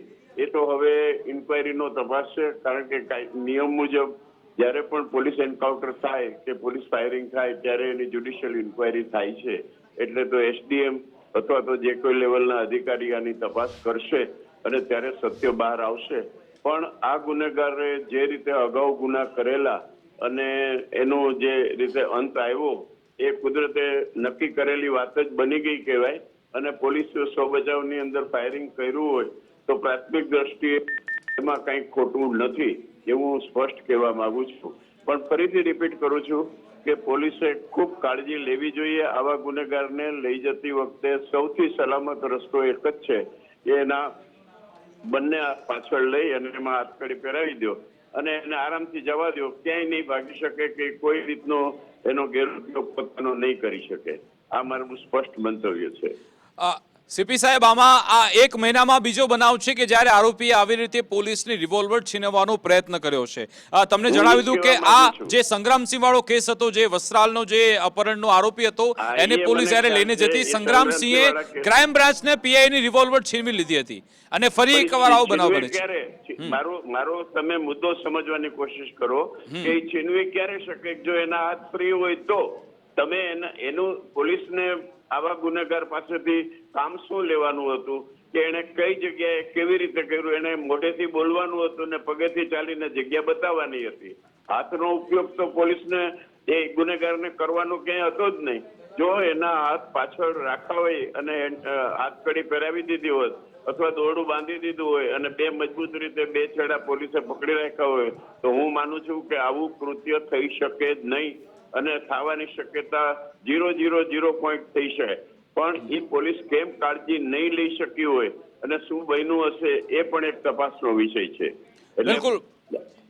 એ તો હવે ઇન્ક્વાયરીનો તપાસ છે, કારણ કે નિયમ મુજબ જ્યારે પણ પોલીસ એન્કાઉન્ટર થાય કે પોલીસ ફાયરિંગ થાય ત્યારે એની જ્યુડિશિયલ ઇન્ક્વાયરી થાય છે. એટલે તો એસડીએમ અથવા તો જે કોઈ લેવલના અધિકારી આની તપાસ કરશે અને ત્યારે સત્ય બહાર આવશે. પણ આ ગુનેગારે જે રીતે અગાઉ ગુના કરેલા અને એનો જે રીતે અંત આવ્યો એ કુદરતે નક્કી કરેલી વાત જ બની ગઈ કહેવાય અને પોલીસ સ્વ બચાવની અંદર ફાયરિંગ કર્યું હોય તો પ્રાથમિક દ્રષ્ટિએ એમાં કંઈ ખોટું નથી એવું હું સ્પષ્ટ કહેવા માંગુ છું. પણ ફરીથી રિપીટ કરું છું કે પોલીસે ખૂબ કાળજી લેવી જોઈએ. આવા ગુનેગારને લઈ જતી વખતે સૌથી સલામત રસ્તો એક જ છે કે એના બંને હાથ પાછળ લઈ અને એમાં હાથકડી પહેરાવી દો અને એને આરામથી જવા દો, ક્યાંય નહીં ભાગી શકે કે કોઈ રીતનો એનો ગેરઉપયોગ પોતાનો નહીં કરી શકે. આ મારું સ્પષ્ટ મંતવ્ય છે. સીપી સાહેબ, આમાં આ એક મહિનામાં બીજો બનાવ છે કે જ્યારે આરોપીએ આવી રીતે પોલીસની રિવોલ્વર છીનવવાનો પ્રયત્ન કર્યો છે. તમને જણાવી દઉં કે આ જે સંગ્રામસિંહ વાળો કેસ હતો, જે વસ્ત્રાલનો જે અપહરણનો આરોપી હતો, એને પોલીસ જ્યારે લઈને જતી, સંગ્રામસિંહે ક્રાઇમ બ્રાન્ચને પીઆઈની રિવોલ્વર છીનવી લીધી હતી અને ફરી એકવાર આવો બનાવ બને છે. મારો તમે મુદ્દો સમજવાની કોશિશ કરો કે છીનવી ક્યારે શકે? જો એના હાથ ફ્રી હોય તો તમે એનું પોલીસને આવા ગુનેગાર પાસેથી કામ શું લેવાનું હતું કે એને કઈ જગ્યાએ કેવી રીતે કર્યું, એને મોઢેથી બોલવાનું હતું ને પગેથી ચાલીને જગ્યા બતાવવાની હતી. હાથનો ઉપયોગ તો પોલીસને એ ગુનેગારને કરવાનો ક્યાંય હતો જ નહીં. જો એના હાથ પાછળ રાખ્યા હોય અને હાથકડી પહેરાવી દીધી હોત અથવા દોરડું બાંધી દીધું હોય અને બે મજબૂત રીતે બે છેડા પોલીસે પકડી રાખ્યા હોય તો હું માનું છું કે આવું કૃત્ય થઈ શકે જ નહીં અને થવાની શક્યતા 0.0 થઈ શકે. પણ એ પોલીસ કેમ કાળજી નહીં લઈ શકી હોય અને શું બન્યું હશે એ પણ એક તપાસનો વિષય છે. બિલકુલ,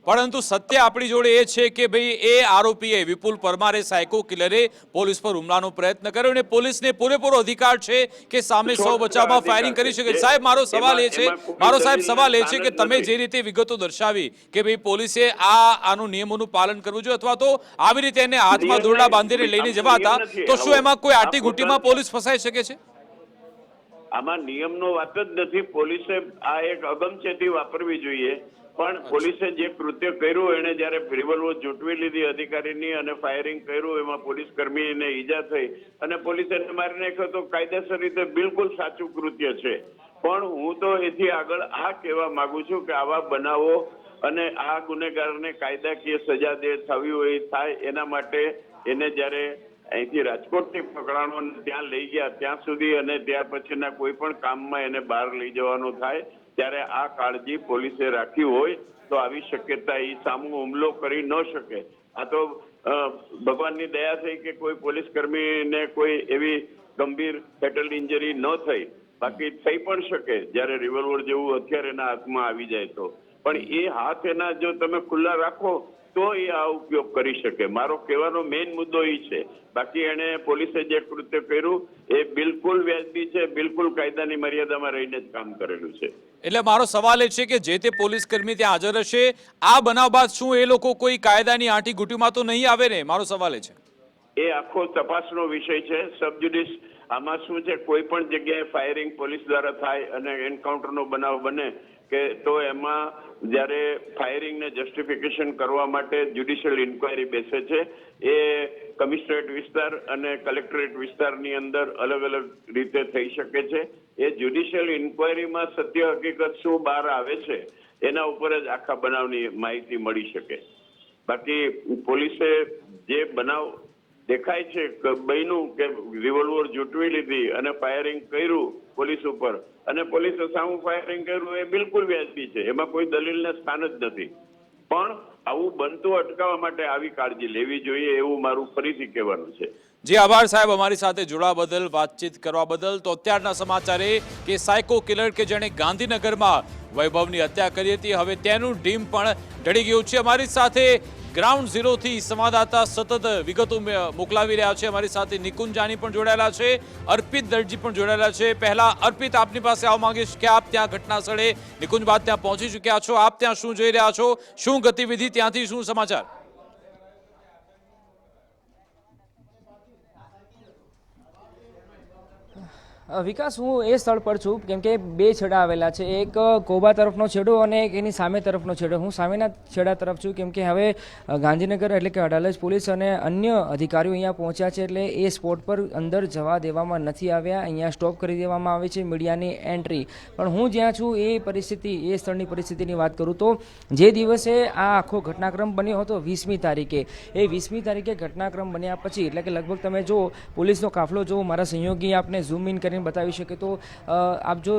પરંતુ સત્ય આપણી જોડે એ છે કે ભાઈ એ આરોપીએ વિપુલ પરમારે સાયકો કિલરે પોલીસ પર હુમલાનો પ્રયત્ન કર્યો અને પોલીસને પૂરેપૂરો અધિકાર છે કે સામે સૌ બચાવમાં ફાયરિંગ કરી શકે. સાહેબ, મારો સવાલ એ છે કે તમે જે રીતે વિગતો દર્શાવી કે ભાઈ પોલીસે આનું નિયમોનું પાલન કરવું જોઈએ અથવા તો આવી રીતે એને હાથમાં દોરડા બાંધીને લઈને જવાતા, તો શું એમાં કોઈ આટીઘૂંટીમાં પોલીસ ફસાઈ શકે છે? આમાં નિયમનો વાત જ નથી. પોલીસે આ એક અગમચેતી વાપરવી જોઈએ. પણ પોલીસે જે કૃત્ય કર્યું એને જયારે રિવોલ્વર જૂટવી લીધી અધિકારીની અને ફાયરિંગ કર્યું, એમાં પોલીસ કર્મીને ઈજા થઈ અને પોલીસે એને મારી નાખ્યો તો કાયદેસર રીતે બિલકુલ સાચું કૃત્ય છે. પણ હું તો એથી આગળ આ કહેવા માંગુ છું કે આવા બનાવો અને આ ગુનેગારને કાયદાકીય સજા થવી હોય થાય એના માટે એને જયારે અહીંથી રાજકોટથી પકડાણો ત્યાં લઈ ગયા ત્યાં સુધી અને ત્યાર પછીના કોઈ પણ કામમાં એને બહાર લઈ જવાનું થાય ત્યારે આ કાળજી પોલીસે રાખી હોય તો આવી શક્યતા એ સામો હુમલો કરી ન શકે. આ તો ભગવાનની દયા થઈ કે કોઈ પોલીસ કર્મીને કોઈ એવી ગંભીર ફેટલ ઇન્જરી ન થઈ, બાકી થઈ પણ શકે જ્યારે રિવોલ્વર જેવું હથિયાર એના હાથમાં આવી જાય તો. પણ એ હાથ એના જો તમે ખુલ્લા રાખો તો એ આ ઉપયોગ કરી શકે. મારો કહેવાનો મેઇન મુદ્દો એ છે. બાકી એને પોલીસે જે કૃત્ય કર્યું એ બિલકુલ વ્યાજબી છે, બિલકુલ કાયદાની મર્યાદામાં રહીને જ કામ કરેલું છે. એટલે મારો સવાલ એ છે કે જે તે પોલીસ કર્મી ત્યાં હાજર હશે, આ બનાવ બાદ શું એ લોકો કોઈ કાયદાની આંટીઘૂંટીમાં તો નહીં આવે ને? મારો સવાલ એ છે. એ આખો તપાસનો વિષય છે. સબજુડિસ આમાં શું છે, કોઈ પણ જગ્યાએ ફાયરિંગ પોલીસ દ્વારા થાય અને એન્કાઉન્ટરનો બનાવ બને કે તો એમાં જ્યારે ફાયરિંગને જસ્ટિફિકેશન કરવા માટે જ્યુડિશિયલ ઇન્ક્વાયરી બેસે છે. એ કમિશનરેટ વિસ્તાર અને કલેક્ટરેટ વિસ્તારની અંદર અલગ અલગ રીતે થઈ શકે છે. એ જ્યુડિશિયલ ઇન્ક્વાયરીમાં સત્ય હકીકત શું બહાર આવે છે એના ઉપર જ આખા બનાવની માહિતી મળી શકે. બાકી પોલીસે જે બનાવ દેખાય છે કે બન્યું કે રિવોલ્વર જૂટવી લીધી અને ફાયરિંગ કર્યું પોલીસ ઉપર અને પોલીસે સામું ફાયરિંગ કર્યું, એ બિલકુલ વ્યાજબી છે. એમાં કોઈ દલીલને સ્થાન જ નથી. પણ આવું બનતું અટકાવવા માટે આવી કાળજી લેવી જોઈએ એવું મારું ફરીથી કહેવાનું છે. જી આભાર સાહેબ, અમારી સાથે જોડાવા બદલ, વાતચીત કરવા બદલ. તો અત્યારના સમાચાર એ કે સાયકો કિલર કે જેણે ગાંધીનગરમાં વૈભવની હત્યા કરી હતી, હવે તેનું ટીમ પણ ઢળી ગયું છે. અમારી સાથે ગ્રાઉન્ડ ઝીરોથી સંવાદદાતા સતત વિગતો મોકલાવી રહ્યા છે. અમારી સાથે નિકુંજાની પણ જોડાયેલા છે, અર્પિત દરજી પણ જોડાયેલા છે. પહેલા અર્પિત, આપની પાસે આવવા માંગીશ કે આપ ત્યાં ઘટના સ્થળે નિકુંજ બાદ ત્યાં પહોંચી ચૂક્યા છો. આપ ત્યાં શું જોઈ રહ્યા છો, શું ગતિવિધિ, ત્યાંથી શું સમાચાર? વિકાસ, હું એ સ્થળ પર છું કેમ કે બે છેડા આવેલા છે, એક કોબા તરફનો છેડો અને એક એની સામે તરફનો છેડો. હું સામેના છેડા તરફ છું કેમ કે હવે ગાંધીનગર એટલે કે અડાલજ પોલીસ અને અન્ય અધિકારીઓ અહીંયા પહોંચ્યા છે, એટલે એ સ્પોટ પર અંદર જવા દેવામાં નથી આવ્યા. અહીંયા સ્ટોપ કરી દેવામાં આવે છે મીડિયાની એન્ટ્રી. પણ હું જ્યાં છું એ પરિસ્થિતિ, એ સ્થળની પરિસ્થિતિની વાત કરું તો જે દિવસે આ આખો ઘટનાક્રમ બન્યો હતો 20મી તારીખે, એ 20મી તારીખે ઘટનાક્રમ બન્યા પછી એટલે કે લગભગ તમે જો પોલીસનો કાફલો જો મારા સહયોગી આપને ઝૂમ ઇન કરીને બતાવી શકે તો આપ જો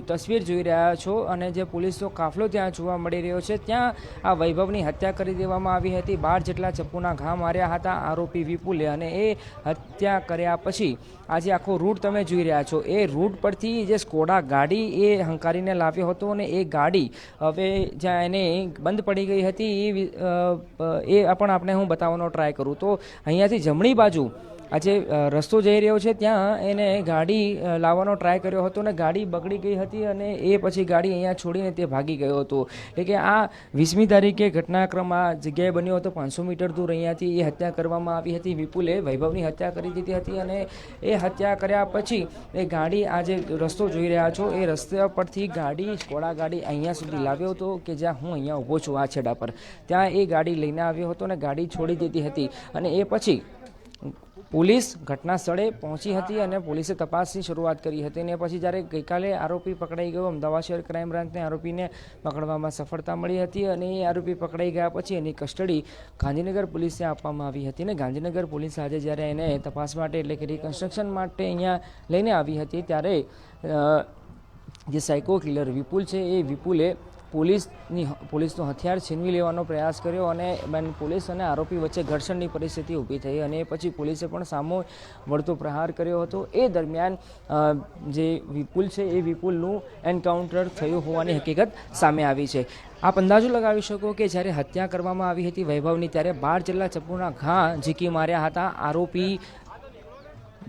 તસવીર જોઈ રહ્યા છો અને જે પોલીસનો કાફલો ત્યાં જોવા મળી રહ્યો છે, ત્યાં આ વૈભવની હત્યા કરી દેવામાં આવી હતી. 12 જેટલા ચપ્પુના ઘા માર્યા હતા આરોપી વિપુલે અને એ હત્યા કર્યા પછી આજે આખો રૂટ તમે જોઈ રહ્યા છો, એ રૂટ પરથી જે સ્કોડા ગાડી એ હંકારીને લાવ્યો હતો અને એ ગાડી હવે જ્યાં એને બંધ પડી ગઈ હતી એ પણ આપણે હું બતાવવાનો ટ્રાય કરું તો અહીંયાથી જમણી બાજુ આજે રસ્તો જઈ રહ્યો છે ત્યાં એને ગાડી લાવવાનો ટ્રાય કર્યો હતો અને ગાડી બગડી ગઈ હતી અને એ પછી ગાડી અહીંયા છોડીને તે ભાગી ગયો હતો. એટલે કે આ 20મી તારીખે ઘટનાક્રમ આ જગ્યાએ બન્યો હતો. 500 મીટર દૂર અહીંયાથી એ હત્યા કરવામાં આવી હતી. વિપુલે વૈભવની હત્યા કરી દીધી હતી અને એ હત્યા કર્યા પછી એ ગાડી આ જે રસ્તો જોઈ રહ્યા છો એ રસ્તા પરથી ગાડી સ્કોડા ગાડી અહીંયા સુધી લાવ્યો હતો કે જ્યાં હું અહીંયા ઊભો છું આ છેડા પર, ત્યાં એ ગાડી લઈને આવ્યો હતો અને ગાડી છોડી દીધી હતી. અને એ પછી પોલીસ ઘટના સ્થળે પહોંચી હતી અને પોલીસે તપાસની શરૂઆત કરી હતી. અને પછી જ્યારે ગઈકાલે આરોપી પકડાઈ ગયો, અમદાવાદ શહેર ક્રાઇમ બ્રાન્ચને આરોપીને પકડવામાં સફળતા મળી હતી અને એ આરોપી પકડાઈ ગયા પછી એની કસ્ટડી ગાંધીનગર પોલીસને આપવામાં આવી હતી. અને ગાંધીનગર પોલીસ આજે જ્યારે એને તપાસ માટે એટલે કે રિકન્સ્ટ્રક્શન માટે અહીંયા લઈને આવી હતી ત્યારે જે સાયકો કિલર વિપુલ છે એ વિપુલે પોલીસનો હથિયાર છીનવી લેવાનો પ્રયાસ કર્યો અને પોલીસ અને આરોપી વચ્ચે ઘર્ષણની પરિસ્થિતિ ઊભી થઈ અને એ પછી પોલીસે પણ સામો વળતો પ્રહાર કર્યો હતો. એ દરમિયાન જે વિપુલ છે એ વિપુલનું એન્કાઉન્ટર થયું હોવાની હકીકત સામે આવી છે. આપ અંદાજો લગાવી શકો કે જ્યારે હત્યા કરવામાં આવી હતી વૈભવની ત્યારે 12 જેટલા ચપ્પુના ઘા ઝીકી માર્યા હતા આરોપી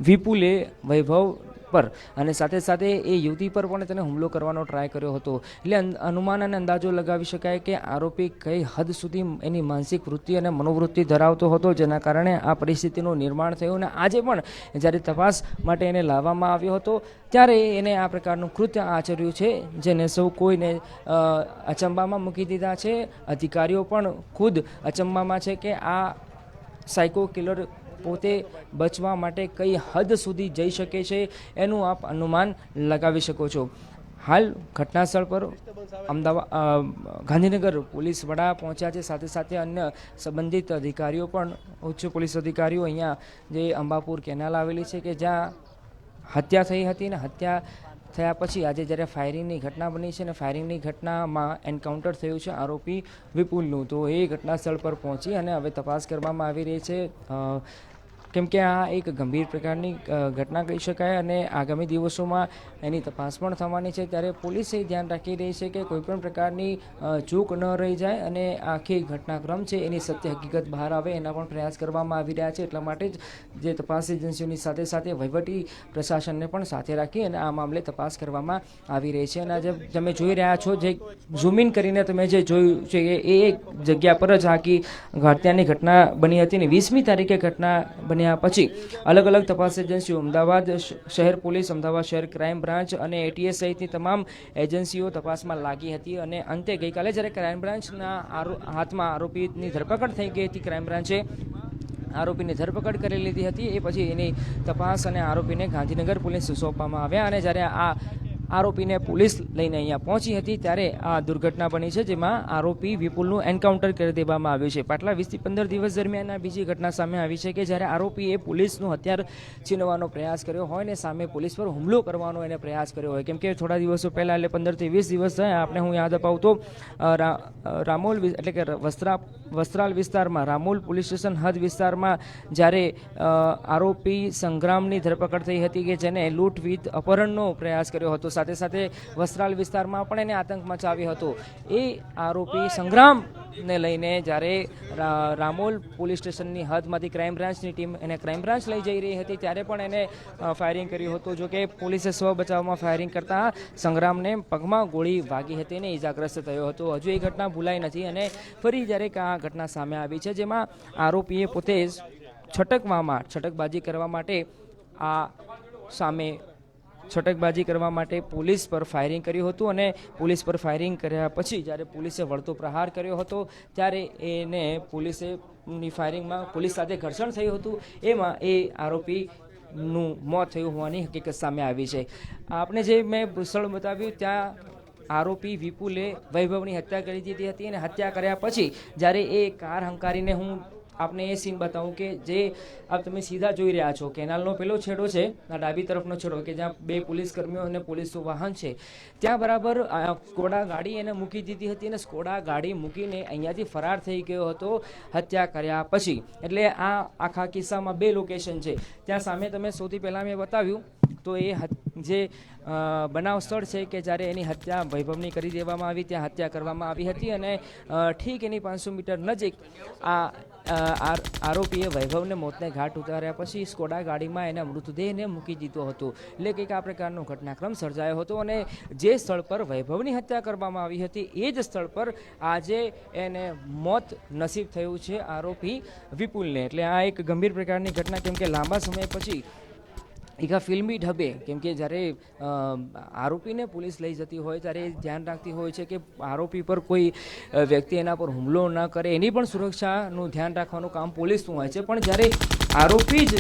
વિપુલે વૈભવ પર અને સાથે સાથે એ યુવતી પર પણ તેને હુમલો કરવાનો ટ્રાય કર્યો હતો. એટલે અનુમાન અને અંદાજો લગાવી શકાય કે આરોપી કઈ હદ સુધી એની માનસિક વૃત્તિ અને મનોવૃત્તિ ધરાવતો હતો જેના કારણે આ પરિસ્થિતિનું નિર્માણ થયું. અને આજે પણ જ્યારે તપાસ માટે એને લાવવામાં આવ્યો હતો ત્યારે એને આ પ્રકારનું કૃત્ય આચર્યું છે જેને સૌ કોઈને અચંબામાં મૂકી દીધા છે. અધિકારીઓ પણ ખુદ અચંબામાં છે કે આ સાયકો કિલર પોતે બચવા માટે કઈ હદ સુધી જઈ શકે છે એનું આપ અનુમાન લગાવી શકો છો. હાલ ઘટનાસ્થળ પર ગાંધીનગર પોલીસ વડા પહોંચ્યા છે, સાથે સાથે અન્ય સંબંધિત અધિકારીઓ પણ ઉચ્ચ પોલીસ અધિકારીઓ અહીંયા જે અંબાપુર કેનાલ આવેલી છે કે જ્યાં હત્યા થઈ હતી ને હત્યા થયા પછી આજે જ્યારે ફાયરિંગની ઘટના બની છે અને ફાયરિંગની ઘટનામાં એન્કાઉન્ટર થયું છે આરોપી વિપુલનું, તો એ ઘટના સ્થળ પર પહોંચી અને હવે તપાસ કરવામાં આવી રહી છે કેમ કે આ એક ગંભીર પ્રકારની ઘટના કહી શકાય અને આગામી દિવસોમાં એની તપાસ પણ થવાની છે, ત્યારે પોલીસ એ ધ્યાન રાખી રહી છે કે કોઈપણ પ્રકારની ચૂક ન રહી જાય અને આખી ઘટનાક્રમ છે એની સત્ય હકીકત બહાર આવે એના પણ પ્રયાસ કરવામાં આવી રહ્યા છે. એટલા માટે જ જે તપાસ એજન્સીઓની સાથે સાથે વહીવટી પ્રશાસનને પણ સાથે રાખી અને આ મામલે તપાસ કરવામાં આવી રહી છે. અને આજે તમે જોઈ રહ્યા છો, જે ઝૂમ ઇન કરીને તમે જે જોયું છે એ એક જગ્યા પર જ આખી હત્યાની ઘટના બની હતી અને 20મી તારીખે ઘટના બન્યા પછી અલગ અલગ તપાસ એજન્સીઓ, અમદાવાદ શહેર પોલીસ, અમદાવાદ શહેર ક્રાઇમ બ્રાન્ચ અને એટીએસ સહિતની તમામ એજન્સીઓ તપાસમાં લાગી હતી અને અંતે ગઈકાલે જ્યારે ક્રાઇમ બ્રાન્ચના હાથમાં આરોપીની ધરપકડ થઈ ગઈ હતી, ક્રાઇમ બ્રાન્ચે આરોપીની ધરપકડ કરી લીધી હતી. એ પછી એની તપાસ અને આરોપીને ગાંધીનગર પોલીસ સોંપવામાં આવ્યા અને જ્યારે આ આરોપીને પોલીસ લઈને અહીંયા પહોંચી હતી ત્યારે આ દુર્ઘટના બની છે, જેમાં આરોપી વિપુલનું એન્કાઉન્ટર કરી દેવામાં આવ્યું છે. પાછલા 20 થી 15 દિવસ દરમિયાન આ બીજી ઘટના સામે આવી છે કે જ્યારે આરોપીએ પોલીસનું હથિયાર છીનવાનો પ્રયાસ કર્યો હોય ને સામે પોલીસ પર હુમલો કરવાનો એને પ્રયાસ કર્યો હોય. કેમ કે થોડા દિવસો પહેલાં એટલે 15 થી 20 દિવસ થયા, આપણે હું યાદ અપાવું તો રામોલ એટલે કે વસ્ત્રાલ વિસ્તારમાં, રામોલ પોલીસ સ્ટેશન હદ વિસ્તારમાં જ્યારે આરોપી સંગ્રામની ધરપકડ થઈ હતી કે જેને લૂંટ વિથ અપહરણનો પ્રયાસ કર્યો હતો, સાથે સાથે વસ્ત્રાલ વિસ્તારમાં પણ એને આતંક મચાવ્યો હતો. એ આરોપી સંગ્રામને લઈને જ્યારે રામોલ પોલીસ સ્ટેશનની હદમાંથી ક્રાઇમ બ્રાન્ચની ટીમ એને ક્રાઇમ બ્રાન્ચ લઈ જઈ રહી હતી ત્યારે પણ એને ફાયરિંગ કર્યું હતું. જો કે પોલીસે સ્વ બચાવમાં ફાયરિંગ કરતાં સંગ્રામને પગમાં ગોળી વાગી હતી અને ઇજાગ્રસ્ત થયો હતો. હજુ એ ઘટના ભૂલાઈ નથી અને ફરી જ્યારે આ ઘટના સામે આવી છે, જેમાં આરોપીએ પોતે જ છટકબાજી કરવા માટે છટકબાજી કરવા માટે પોલીસ પર ફાયરિંગ કર્યું હતું અને પોલીસ પર ફાયરિંગ કર્યા પછી જ્યારે પોલીસે વળતો પ્રહાર કર્યો હતો ત્યારે એને પોલીસની ફાયરિંગમાં પોલીસ સાથે ઘર્ષણ થયું હતું. એમાં એ આરોપીનું મોત થયું હોવાની હકીકત સામે આવી છે. આપણે જે મેં સ્થળ બતાવ્યું ત્યાં આરોપી વિપુલે વૈભવની હત્યા કરી દીધી હતી અને હત્યા કર્યા પછી જ્યારે એ કાર હંકારીને, હું આપને એ સીન બતાવું કે જે આપ તમે સીધા જોઈ રહ્યા છો, કેનાલનો પેલો છેડો છે, આ ડાબી તરફનો છેડો કે જ્યાં 2 પોલીસ કર્મીઓ અને પોલીસનું વાહન છે, ત્યાં બરાબર સ્કોડા ગાડી એને મૂકી દીધી હતી અને સ્કોડા ગાડી મૂકીને અહીંયાથી ફરાર થઈ ગયો હતો હત્યા કર્યા પછી. એટલે આ આખા કિસ્સામાં 2 લોકેશન છે. ત્યાં સામે તમે સૌથી પહેલાં મેં બતાવ્યું તો એ જે બનાવ સ્થળ છે કે જ્યારે એની હત્યા વૈભવની કરી દેવામાં આવી, ત્યાં હત્યા કરવામાં આવી હતી અને ઠીક એની 500 મીટર નજીક આ આરોપીએ વૈભવને મોતને ઘાટ ઉતાર્યા પછી સ્કોડા ગાડીમાં એના મૃતદેહને મૂકી દીધો હતો. એટલે કંઈક આ પ્રકારનો ઘટનાક્રમ સર્જાયો હતો અને જે સ્થળ પર વૈભવની હત્યા કરવામાં આવી હતી એ જ સ્થળ પર આજે એને મોત નસીબ થયું છે આરોપી વિપુલને. એટલે આ એક ગંભીર પ્રકારની ઘટના, કેમ કે લાંબા સમય પછી એક આ ફિલ્મી ઢબે, કેમ કે જ્યારે આરોપીને પોલીસ લઈ જતી હોય ત્યારે એ ધ્યાન રાખતી હોય છે કે આરોપી પર કોઈ વ્યક્તિ એના પર હુમલો ન કરે, એની પણ સુરક્ષાનું ધ્યાન રાખવાનું કામ પોલીસનું હોય છે. પણ જ્યારે આરોપી જ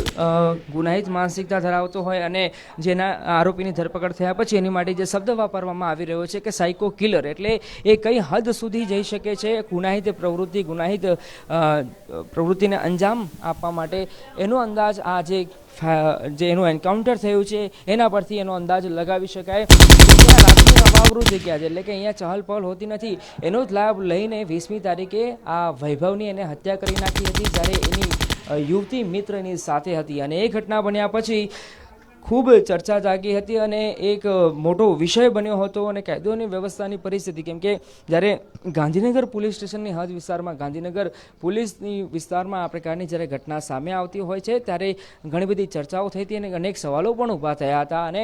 ગુનાહિત માનસિકતા ધરાવતો હોય અને જેના આરોપીની ધરપકડ થયા પછી એની માટે જે શબ્દ વાપરવામાં આવી રહ્યો છે કે સાયકો કિલર, એટલે એ કઈ હદ સુધી જઈ શકે છે ગુનાહિત પ્રવૃત્તિને અંજામ આપવા માટે, એનો અંદાજ આ જે એનું એન્કાઉન્ટર થયું છે એના પરથી એનો અંદાજ લગાવી શકાય. રાતની અવાવરૂ જગ્યા છે, એટલે કે અહીંયા ચહલ પહલ હોતી નથી, એનો જ લાભ લઈને 20મી તારીખે આ વૈભવની એને હત્યા કરી નાખી હતી જ્યારે એની યુવતી મિત્ર એની સાથે હતી. અને એ ઘટના બન્યા પછી ખૂબ ચર્ચા જાગી હતી અને એક મોટો વિષય બન્યો હતો અને કાયદો અને વ્યવસ્થાની પરિસ્થિતિ, કેમ કે જ્યારે ગાંધીનગર પોલીસ સ્ટેશનની હદ વિસ્તારમાં, ગાંધીનગર પોલીસની વિસ્તારમાં આ પ્રકારની જ્યારે ઘટના સામે આવતી હોય છે ત્યારે ઘણી બધી ચર્ચાઓ થઈ હતી અને અનેક સવાલો પણ ઊભા થયા હતા. અને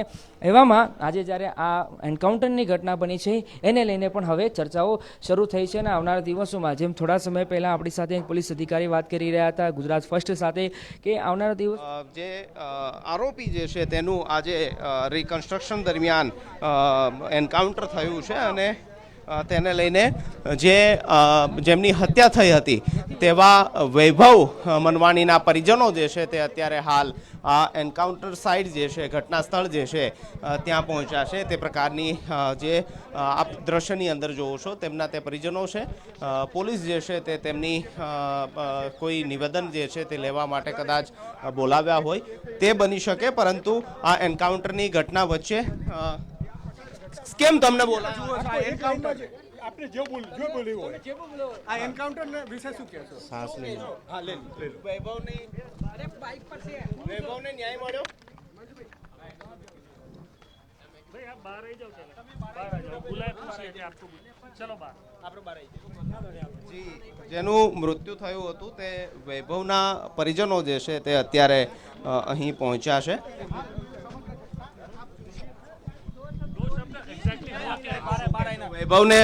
એવામાં આજે જ્યારે આ એન્કાઉન્ટરની ઘટના બની છે એને લઈને પણ હવે ચર્ચાઓ શરૂ થઈ છે અને આવનારા દિવસોમાં, જેમ થોડા સમય પહેલાં આપણી સાથે પોલીસ અધિકારી વાત કરી રહ્યા હતા ગુજરાત ફર્સ્ટ સાથે, કે આવનારા દિવસ જે આરોપી જે છે તેનું આજે રિકન્સ્ટ્રક્શન દરમિયાન એન્કાઉન્ટર થયું છે અને તેને લઈને જેમની હત્યા થઈ હતી તેવા વૈભવ મનવાણીના પરિજનો જે છે તે અત્યારે હાલ આ એન્કાઉન્ટર સાઇટ જે છે, ઘટના સ્થળ જે છે ત્યાં પહોંચ્યા છે. તે પ્રકારની જે આપ દ્રશ્યની અંદર જોવો છો તેમના તે પરિજનો છે. પોલીસ જે છે તે તેમની કોઈ નિવેદન જે છે તે લેવા માટે કદાચ બોલાવ્યા હોય તે બની શકે, પરંતુ આ એન્કાઉન્ટરની ઘટના વચ્ચે કેમ તમને બોલાવ્યા? આપને જો બોલ્યું હોય આ એન્કાઉન્ટર ને વિશે શું કહેશો? સાસ નહીં. હા લે લો વૈભવને ન્યાય મળ્યો? જી, જેનું મૃત્યુ થયું હતું તે વૈભવના પરિજનો જે છે તે અત્યારે અહીં પહોંચ્યા છે. વૈભવને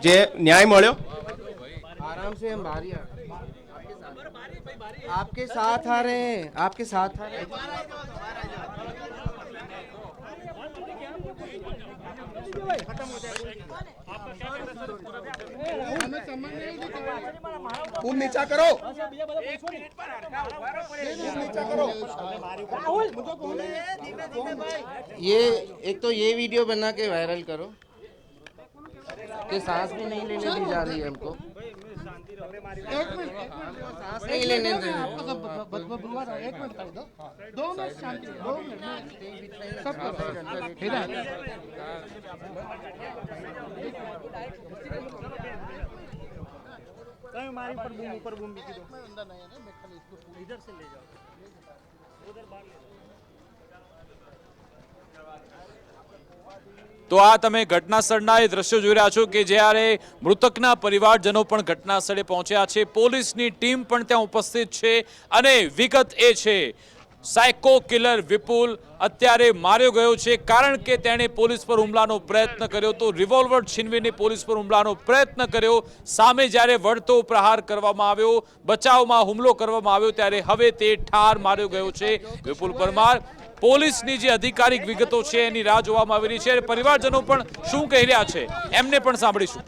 જે ન્યાય મળ્યો? आराम से हम बाहर ही आपके साथ आ रहे हैं, आपके साथ आ रहे हैं। ફોન નીચા કરો ये एक तो ये वीडियो बना के वायरल करो कि सांस भी नहीं लेने दी जा रही है हमको, सांस नहीं लेने दे रही। તો આ તમે ઘટના સ્થળના એ દ્રશ્યો જોઈ રહ્યા છો કે જ્યારે મૃતકના પરિવારજનો પણ ઘટના સ્થળે પહોંચ્યા છે, પોલીસની ટીમ પણ ત્યાં ઉપસ્થિત છે અને વિગત એ છે સાયકો કિલર વિપુલ અત્યારે માર્યો ગયો છે કારણ કે તેણે પોલીસ પર હુમલાનો પ્રયત્ન કર્યો તો રિવોલ્વર છીનવીને પોલીસ પર હુમલાનો પ્રયત્ન કર્યો. સામે જ્યારે વળતો પ્રહાર કરવામાં આવ્યો, બચાવમાં હુમલો કરવામાં આવ્યો ત્યારે હવે તે ઠાર માર્યો ગયો છે વિપુલ પરમાર. પોલીસની જે અધિકારિક વિગતો છે એની રાહ જોવામાં આવી રહી છે. પરિવારજનો પણ શું કહી રહ્યા છે એમને પણ સાંભળીશું.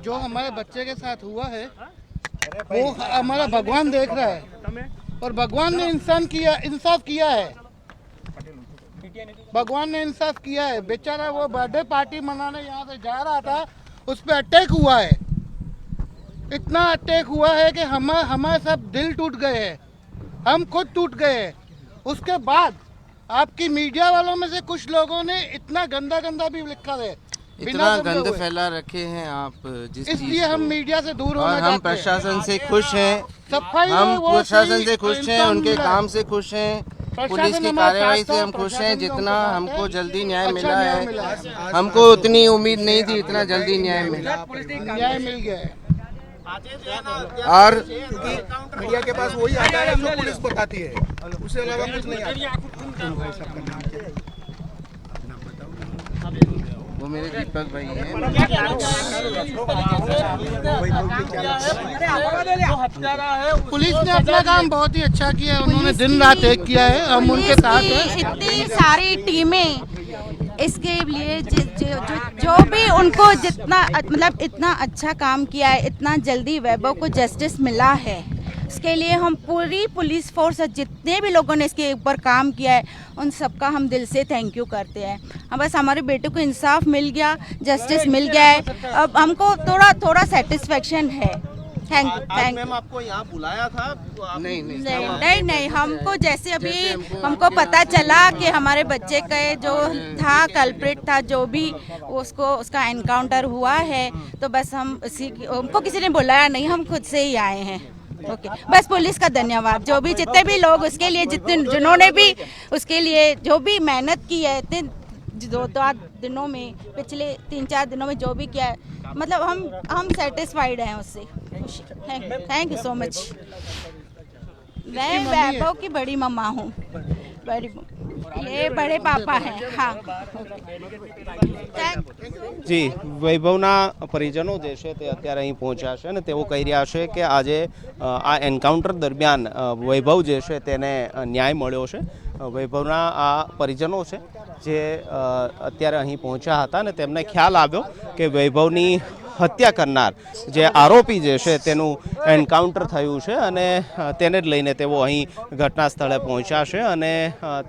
जो हमारे बच्चे के साथ हुआ है वो हमारा भगवान देख रहा है और भगवान ने इंसाफ किया है। भगवान ने इंसाफ किया है। बेचारा वो बर्थडे पार्टी मनाने यहाँ से जा रहा था, उस पर अटैक हुआ है। इतना अटैक हुआ है कि हमारे सब दिल टूट गए हैं, हम खुद टूट गए हैं। उसके बाद आपकी मीडिया वालों में से कुछ लोगों ने इतना गंदा गंदा भी लिखा है, इतना गंद फैला रखे हैं आप जिस चीज इसलिए हम मीडिया से दूर और होना हम चाहते हैं। प्रशासन से खुश हैं, सफाई हम है वो प्रशासन सही से खुश हैं, इंसान उनके मिला है। काम से खुश हैं, पुलिस की हमारे कार्रवाई साथ से था, हम खुश हैं। प्रशासन जितना का साथ हमको है, जल्दी न्याय अच्छा मिला न्याय है, मिला है। हमको उतनी उम्मीद नहीं थी इतना जल्दी न्याय मिला। न्याय मिल गया है। और मीडिया के पास वही आता है जो पुलिस बताती है, उससे अलावा कुछ नहीं आता। वो मेरे दीपक भाई हैं। पुलिस ने अपना काम बहुत ही अच्छा किया है, उन्होंने दिन रात एक किया है, हम उनके साथ हैं। इतनी सारी टीमें इसके लिए जो भी उनको जितना मतलब इतना अच्छा काम किया है, इतना जल्दी वैभव को जस्टिस मिला है, इसके लिए हम पूरी पुलिस फोर्स जितने भी लोगों ने इसके ऊपर काम किया है उन सबका हम दिल से थैंक यू करते हैं। हम बस हमारे बेटे को इंसाफ मिल गया, जस्टिस मिल गया है, अब हमको थोड़ा सेटिस्फेक्शन है। थैंक मैम आपको यहाँ बुलाया था? तो आप नहीं हमको जैसे अभी हमको पता चला कि हमारे बच्चे का जो था कल्प्रिट था, जो भी उसका एनकाउंटर हुआ है, तो बस हम हमको किसी ने बुलाया नहीं, हम खुद से ही आए हैं। ओके, बस पुलिस का धन्यवाद, जो भी जितने भी लोग उसके लिए जिन्होंने भी उसके लिए जो भी मेहनत की है, इतने 2-4 दिनों में, पिछले 3-4 दिनों में जो भी किया है, मतलब हम सेटिस्फाइड हैं उससे। Thank you so much. मैं वैभव की बड़ी मम्मा हूँ, ये बड़े पापा हैं। हाँ જી, વૈભવના પરિજનો જે છે તે અત્યારે અહીં પહોંચ્યા છે અને તેઓ કહી રહ્યા છે કે આજે આ એન્કાઉન્ટર દરમિયાન વૈભવ જે છે તેને ન્યાય મળ્યો છે. વૈભવના આ પરિજનો છે જે અત્યારે અહીં પહોંચ્યા હતા અને તેમને ખ્યાલ આવ્યો કે વૈભવની હત્યા કરનાર જે આરોપી જે છે તેનું એન્કાઉન્ટર થયું છે અને તેને જ લઈને તેઓ અહીં ઘટના સ્થળે પહોંચ્યા છે અને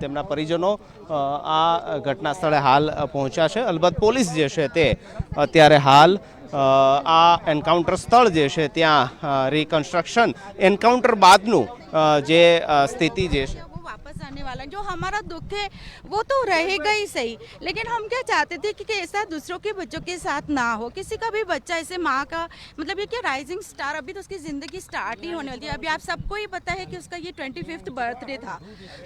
તેમના પરિજનો આ ઘટના સ્થળે હાલ પહોંચ્યા છે. અલબત્ત પોલીસ જે છે તે અત્યારે હાલ આ એન્કાઉન્ટર સ્થળ જે છે ત્યાં रिकंस्ट्रक्शन एनकाउंटर बादનું જે સ્થિતિ જે છે वो वापस आने वाला है। जो हमारा दुख है वो तो रहेगा ही सही, लेकिन हम क्या चाहते थे कि ऐसा दूसरों के बच्चों के साथ ना हो। किसी का भी बच्चा ऐसे माँ का मतलब ये क्या राइजिंग स्टार, अभी तो उसकी ज़िंदगी स्टार्ट ही होने वाली है। अभी आप सबको ही पता है कि उसका ये 25th बर्थडे था,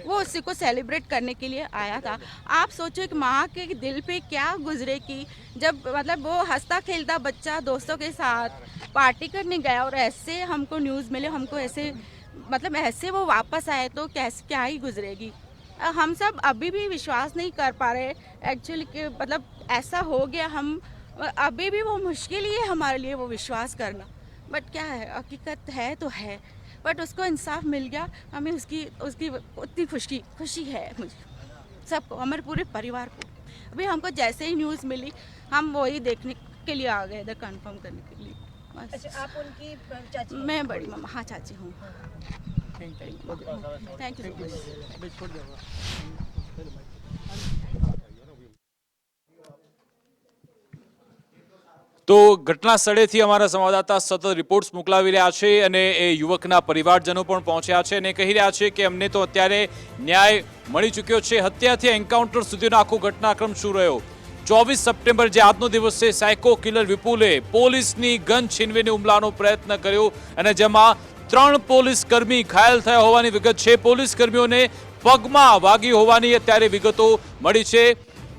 वो उसी को सेलिब्रेट करने के लिए आया था। आप सोचो एक माँ के दिल पे क्या गुजरे कि जब मतलब वो हंसता खेलता बच्चा दोस्तों के साथ पार्टी करने गया और ऐसे हमको न्यूज़ मिले, हमको ऐसे मतलब ऐसे वो वापस आए तो कैसे क्या ही गुजरेगी। हम सब अभी भी विश्वास नहीं कर पा रहे एक्चुअली कि मतलब ऐसा हो गया। हम अभी भी वो मुश्किल ही है हमारे लिए वो विश्वास करना, बट क्या है हकीकत है तो है। बट उसको इंसाफ मिल गया, हमें उसकी उतनी खुशी है मुझे सबको, हमारे पूरे परिवार को। अभी हमको जैसे ही न्यूज़ मिली हम वही देखने के लिए आ गए इधर कंफर्म करने के लिए। अच्छा, आप उनकी चाची? मैं बड़ी मम्मा, हाँ चाची हूँ। Thank you so much. તો ઘટના સ્થળેથી અમારા સંવાદદાતા સતત રિપોર્ટ્સ મોકલાવી રહ્યા છે અને એ યુવકના પરિવારજનો પણ પહોંચ્યા છે અને કહી રહ્યા છે કે અમને તો અત્યારે ન્યાય મળી ચૂક્યો છે. હત્યાથી એન્કાઉન્ટર સુધીનો આખો ઘટનાક્રમ શું રહ્યો. 24 સપ્ટેમ્બર જે આજનો દિવસ છે, સાયકો કિલર વિપુલે પોલીસની ગન છીનવીને હુમલાનો પ્રયત્ન કર્યો અને જેમાં 3 પોલીસ કર્મી ઘાયલ થયા હોવાની વિગત છે. પોલીસ કર્મીઓને પગમાં વાગી હોવાની અત્યારે વિગતો મળી છે.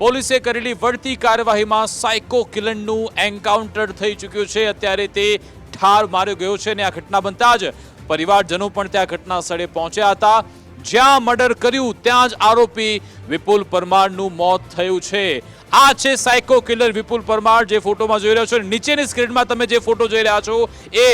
પોલીસે કરેલી વળતી કાર્યવાહીમાં સાયકો કિલરનું એન્કાઉન્ટર થઈ ચૂક્યું છે. અત્યારે તે ઠાર માર્યો ગયો છે અને આ ઘટના બનતા જ પરિવારજનો પણ ત્યાં ઘટના સ્થળે પહોંચ્યા હતા. જ્યાં મર્ડર કર્યું ત્યાં જ આરોપી વિપુલ પરમારનું મોત થયું છે. આ છે સાયકો કિલર વિપુલ પરમાર જે ફોટોમાં જોઈ રહ્યા છો. નીચેની સ્ક્રીનમાં તમે જે ફોટો જોઈ રહ્યા છો એ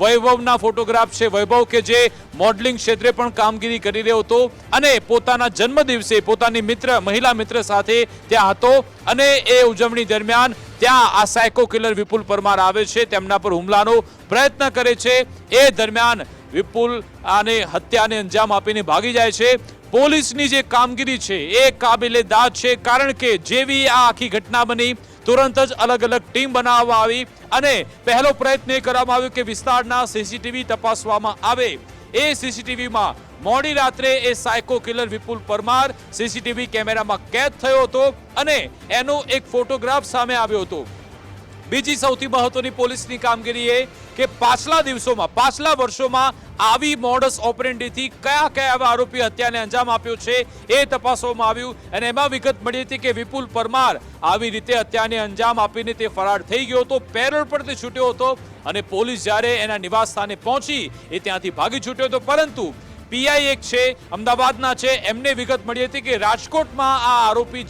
વૈભવના ફોટોગ્રાફ છે. વૈભવ કે જે મોડલિંગ ક્ષેત્રે પણ કામગીરી કરી રહ્યો હતો અને પોતાના જન્મદિવસે પોતાની મહિલા મિત્ર સાથે ત્યાં હતો અને એ ઉજવણી દરમિયાન ત્યાં આ સાયકો કિલર વિપુલ પરમાર આવે છે, તેમના પર હુમલાનો પ્રયત્ન કરે છે. એ દરમિયાન વિપુલ આને હત્યાને અંજામ આપીને ભાગી જાય છે. પોલીસની જે કામગીરી છે એ કાબિલે દાદ છે, કારણ કે જેવી આ આખી ઘટના બની તુરંત જ અલગ અલગ ટીમ બનાવવામાં આવી અને પહેલો પ્રયત્ન એ કરવામાં આવ્યો કે વિસ્તારના સીસીટીવી તપાસવામાં આવે. એ સીસીટીવીમાં મોડી રાત્રે એ સાયકો કિલર વિપુલ પરમાર સીસીટીવી કેમેરામાં કેદ થયો હતો અને એનો એક ફોટોગ્રાફ સામે આવ્યો હતો. બીજી સૌથી મહત્વની પોલીસની કામગીરી એ કે પાછલા વર્ષોમાં આવી મોડસ ઓપરેન્ડીથી કયા આરોપી હત્યાને અંજામ આપ્યો છે એ તપાસવામાં આવ્યું અને એમાં વિગત મળી હતી કે વિપુલ પરમાર આવી રીતે હત્યાને અંજામ આપીને તે ફરાર થઈ ગયો હતો, પેરોલ પર તે છૂટ્યો હતો અને પોલીસ જ્યારે એના નિવાસ સ્થાને પહોંચી એ ત્યાંથી ભાગી છૂટ્યો હતો. પરંતુ પીઆઈ એક છે અમદાવાદના છે, એમને વિગત મળી હતી કે રાજકોટમાં આ આરોપી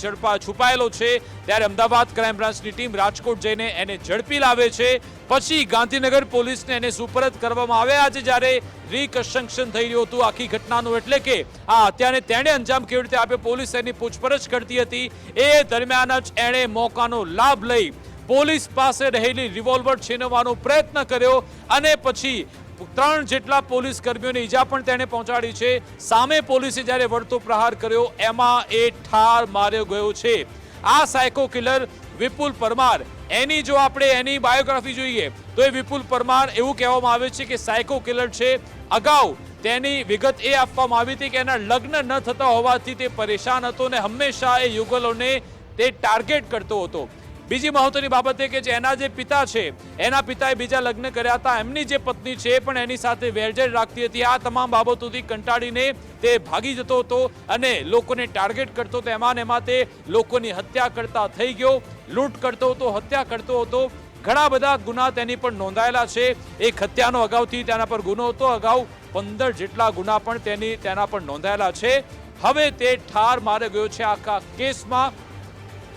છુપાયેલો છે. ત્યારે અમદાવાદ ક્રાઇમ બ્રાન્ચની ટીમ રાજકોટ જઈને એને ઝડપી લાવે છે. પછી ગાંધીનગર પોલીસને એને સુપરત કરવામાં આવે. આજે જ્યારે રિકન્સ્ટ્રક્શન થઈ રહ્યું હતું આખી ઘટનાનું, એટલે કે આ હત્યાને તેણે અંજામ કેવી રીતે આપ્યો, પોલીસ એની પૂછપરછ કરતી હતી. એ દરમિયાન જ એણે મોકાનો લાભ લઈ પોલીસ પાસે રહેલી રિવોલ્વર છીનવવાનો પ્રયત્ન કર્યો અને પછી 3 જેટલા પોલીસ કર્મીઓને ઈજા પણ તેણે પહોંચાડી છે. સામે પોલીસે જ્યારે વળતો પ્રહાર કર્યો એમાં એ ઠાર માર્યો ગયો છે. આ સાયકો કિલર વિપુલ પરમાર, જો આપણે એની બાયોગ્રાફી જોઈએ તો એ વિપુલ પરમાર એવું કહેવામાં આવે છે કે સાયકો કિલર છે. અગાઉ તેની વિગત એ આપવામાં આવી હતી કે એના લગ્ન ન થતા હોવાથી તે પરેશાન હતો અને હંમેશા એ યુગલોને તે ટાર્ગેટ કરતો હતો. બીજી મહત્વની બાબત એ કે જે એના જે પિતા છે, એના પિતાએ બીજા લગ્ન કર્યા હતા, એમની જે પત્ની છે એ પણ એની સાથે વેરઝેર રાખતી હતી. આ તમામ બાબતોથી કંટાળીને તે ભાગી જતો હતો અને લોકોને ટાર્ગેટ કરતો હતો. એમાં તે લોકોની હત્યા કરતા થઈ ગયો, લૂંટ કરતો હતો, હત્યા કરતો હતો. ઘણા બધા ગુના તેની પર નોંધાયેલા છે. એક હત્યાનો અગાઉથી તેના પર ગુનો હતો, અગાઉ 15 જેટલા ગુના પણ તેના પર નોંધાયેલા છે. હવે તે ઠાર માર્યો ગયો છે આખા કેસમાં.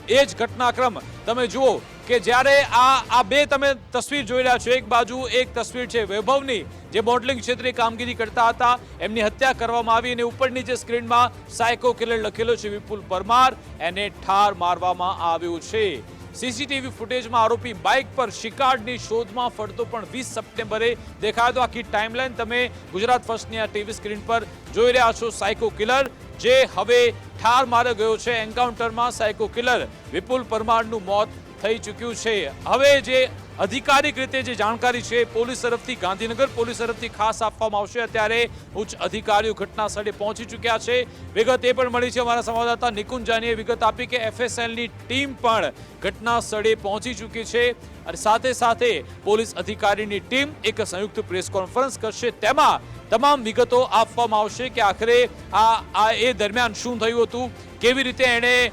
એ જ ઘટનાક્રમ તમે જુઓ કે જ્યારે આ બે તમે તસવીર જોઈ રહ્યા છો, એક બાજુ એક તસવીર છે વૈભવની જે મોડલિંગ ક્ષેત્રે કામગીરી કરતા હતા, એમની હત્યા કરવામાં આવી અને ઉપરની જે સ્ક્રીનમાં સાયકો કિલર લખેલો છે વિપુલ પરમાર, એને ઠાર મારવામાં આવ્યો છે. સીસીટીવી ફૂટેજમાં આરોપી બાઇક પર શિકારની શોધમાં ફરતો પણ 20 સપ્ટેમ્બરે દેખાયો હતો. આખી ટાઈમલાઈન તમે ગુજરાત ફર્સ્ટની આ ટીવી સ્ક્રીન પર જોઈ રહ્યા છો. સાયકો કિલર જે હવે ઠાર માર્યો ગયો છે. એન્કાઉન્ટરમાં સાયકો કિલર વિપુલ પરમારનું મોત થઈ ચૂક્યું છે. હવે જે અધિકારિક રીતે જે જાણકારી છે પોલીસ તરફથી, ગાંધીનગર પોલીસ તરફથી ખાસ આપવામાં આવશે. અત્યારે ઉચ્ચ અધિકારીઓ ઘટના સ્થળે પહોંચી ચૂક્યા છે. વિગત એ પણ મળી છે, અમારા સંવાદદાતા નિકુંજ જાનીએ વિગત આપી કે FSLની ટીમ પણ ઘટના સ્થળે પહોંચી ચૂકી છે અને સાથે સાથે પોલીસ અધિકારીની ટીમ એક સંયુક્ત પ્રેસ કોન્ફરન્સ કરશે. તેમાં તમામ વિગતો આપવામાં આવશે કે આખરે આ એ દરમિયાન શું થયું હતું, કેવી રીતે એણે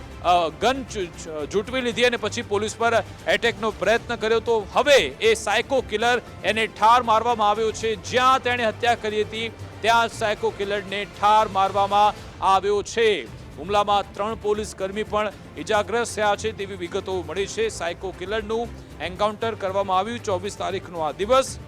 ગન ઝૂંટવી લીધી અને પછી પોલીસ પર એટેકનો પ્રયત્ન કર્યો. તો હવે એ સાયકો કિલર એને ઠાર મારવામાં આવ્યો છે. જ્યાં તેણે હત્યા કરી હતી ત્યાં સાયકો કિલરને ઠાર મારવામાં આવ્યો છે. હુમલામાં 3 પોલીસ કર્મી પણ ઇજાગ્રસ્ત થયા છે તેવી વિગતો મળી છે. સાયકો કિલરનું એન્કાઉન્ટર કરવામાં આવ્યું 24 તારીખનો આ દિવસ,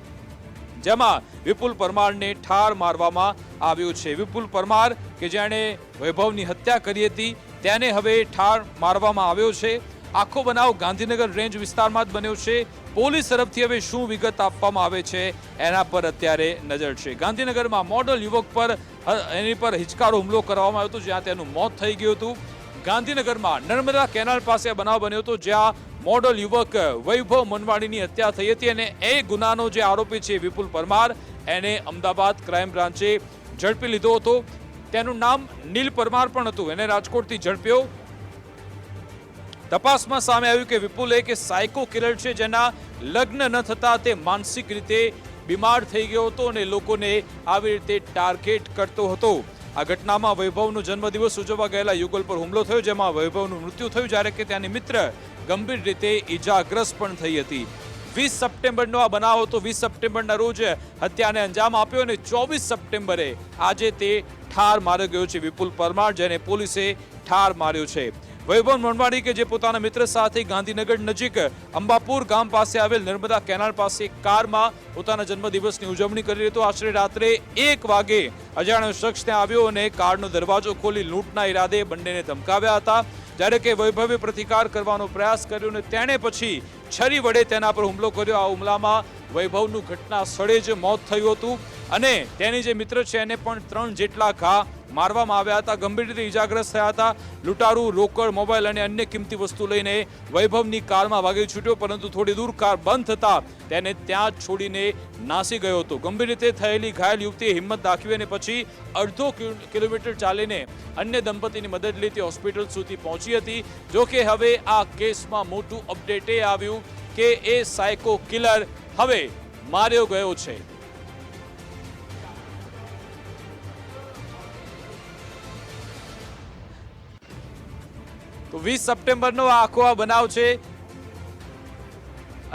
જેમાં વિપુલ પરમારને ઠાર મારવામાં આવ્યો છે. વિપુલ પરમાર કે જેણે વૈભવની હત્યા કરી હતી તેને હવે ઠાર મારવામાં આવ્યો છે. આખો બનાવ ગાંધીનગર રેન્જ વિસ્તારમાં જ બન્યો છે. પોલીસ તરફથી હવે શું વિગત આપવામાં આવે છે એના પર અત્યારે નજર છે. ગાંધીનગરમાં મોડલ યુવક પર એની પર હિચકારો હુમલો કરવામાં આવ્યો હતો, જ્યાં તેનું મોત થઈ ગયું હતું. ગાંધીનગરમાં નર્મદા કેનાલ પાસે બનાવ બન્યો હતો, જ્યાં મોડલ યુવક વૈભવ મનવાણીની હત્યા થઈ હતી અને એ ગુનાનો જે આરોપી છે વિપુલ પરમાર, એને અમદાવાદ ક્રાઇમ બ્રાન્ચે ઝડપી લીધો હતો. તેનું નામ નીલ પરમાર પણ હતું. એને રાજકોટથી ઝડપ્યો. તપાસમાં સામે આવ્યું કે વિપુલ એક સાયકો કિલર છે, જેના લગ્ન ન થતા તે માનસિક રીતે બીમાર થઈ ગયો હતો અને લોકોને આવી રીતે ટાર્ગેટ કરતો હતો. આ ઘટનામાં વૈભવનો જન્મદિવસ ઉજવવા ગયેલા યુગલ પર હુમલો થયો, જેમાં વૈભવનું મૃત્યુ થયું, જ્યારે કે તેની મિત્ર ગંભીર રીતે ઈજાગ્રસ્ત પણ થઈ હતી. 20 સપ્ટેમ્બરનો આ બનાવ હતો. 20 સપ્ટેમ્બરના રોજ હત્યાને અંજામ આપ્યો અને 24 સપ્ટેમ્બરે આજે તે ઠાર માર્યો ગયો છે વિપુલ પરમાર, જેને પોલીસે ઠાર માર્યો છે. વૈભવ મનવાણી કે જે પોતાના મિત્ર સાથે ગાંધીનગર નજીક અંબાપુર ગામ પાસે આવેલ નર્મદા કેનાલ પાસે કારમાં પોતાના જન્મદિવસની ઉજવણી કરી હતો. આશરે રાત્રે 1 વાગે અજાણ્યો શખ્સ ત્યાં આવ્યો અને કારનો દરવાજો ખોલી લૂંટના ઈરાદે બંનેને ધમકાવ્યા હતા. જ્યારે કે વૈભવે પ્રતિકાર કરવાનો પ્રયાસ કર્યો અને તેણે પછી છરી વડે તેના પર હુમલો કર્યો. આ હુમલામાં વૈભવનું ઘટના સ્થળે જ મોત થયું હતું અને તેની જે મિત્ર છે એને પણ 3 જેટલા ઘા મારવામાં આવ્યા હતા. ગંભીર રીતે ઈજાગ્રસ્ત થયા હતા. લૂંટારૂ રોકડ, મોબાઈલ અને અન્ય કિંમતી વસ્તુ લઈને વૈભવની કારમાં ભાગી છૂટ્યો, પરંતુ થોડી દૂર કાર બંધ થતા તેને ત્યાં જ છોડીને નાસી ગયો હતો. ગંભીર રીતે થયેલી ઘાયલ યુવતીએ હિંમત દાખવી અને પછી અડધો કિલોમીટર ચાલીને અન્ય દંપતીની મદદ લેતી હોસ્પિટલ સુધી પહોંચી હતી. જો કે હવે આ કેસમાં મોટું અપડેટ એ આવ્યું કે એ સાયકો કિલર હવે માર્યો ગયો છે. તો 20 સપ્ટેમ્બરનો આખો આ બનાવ છે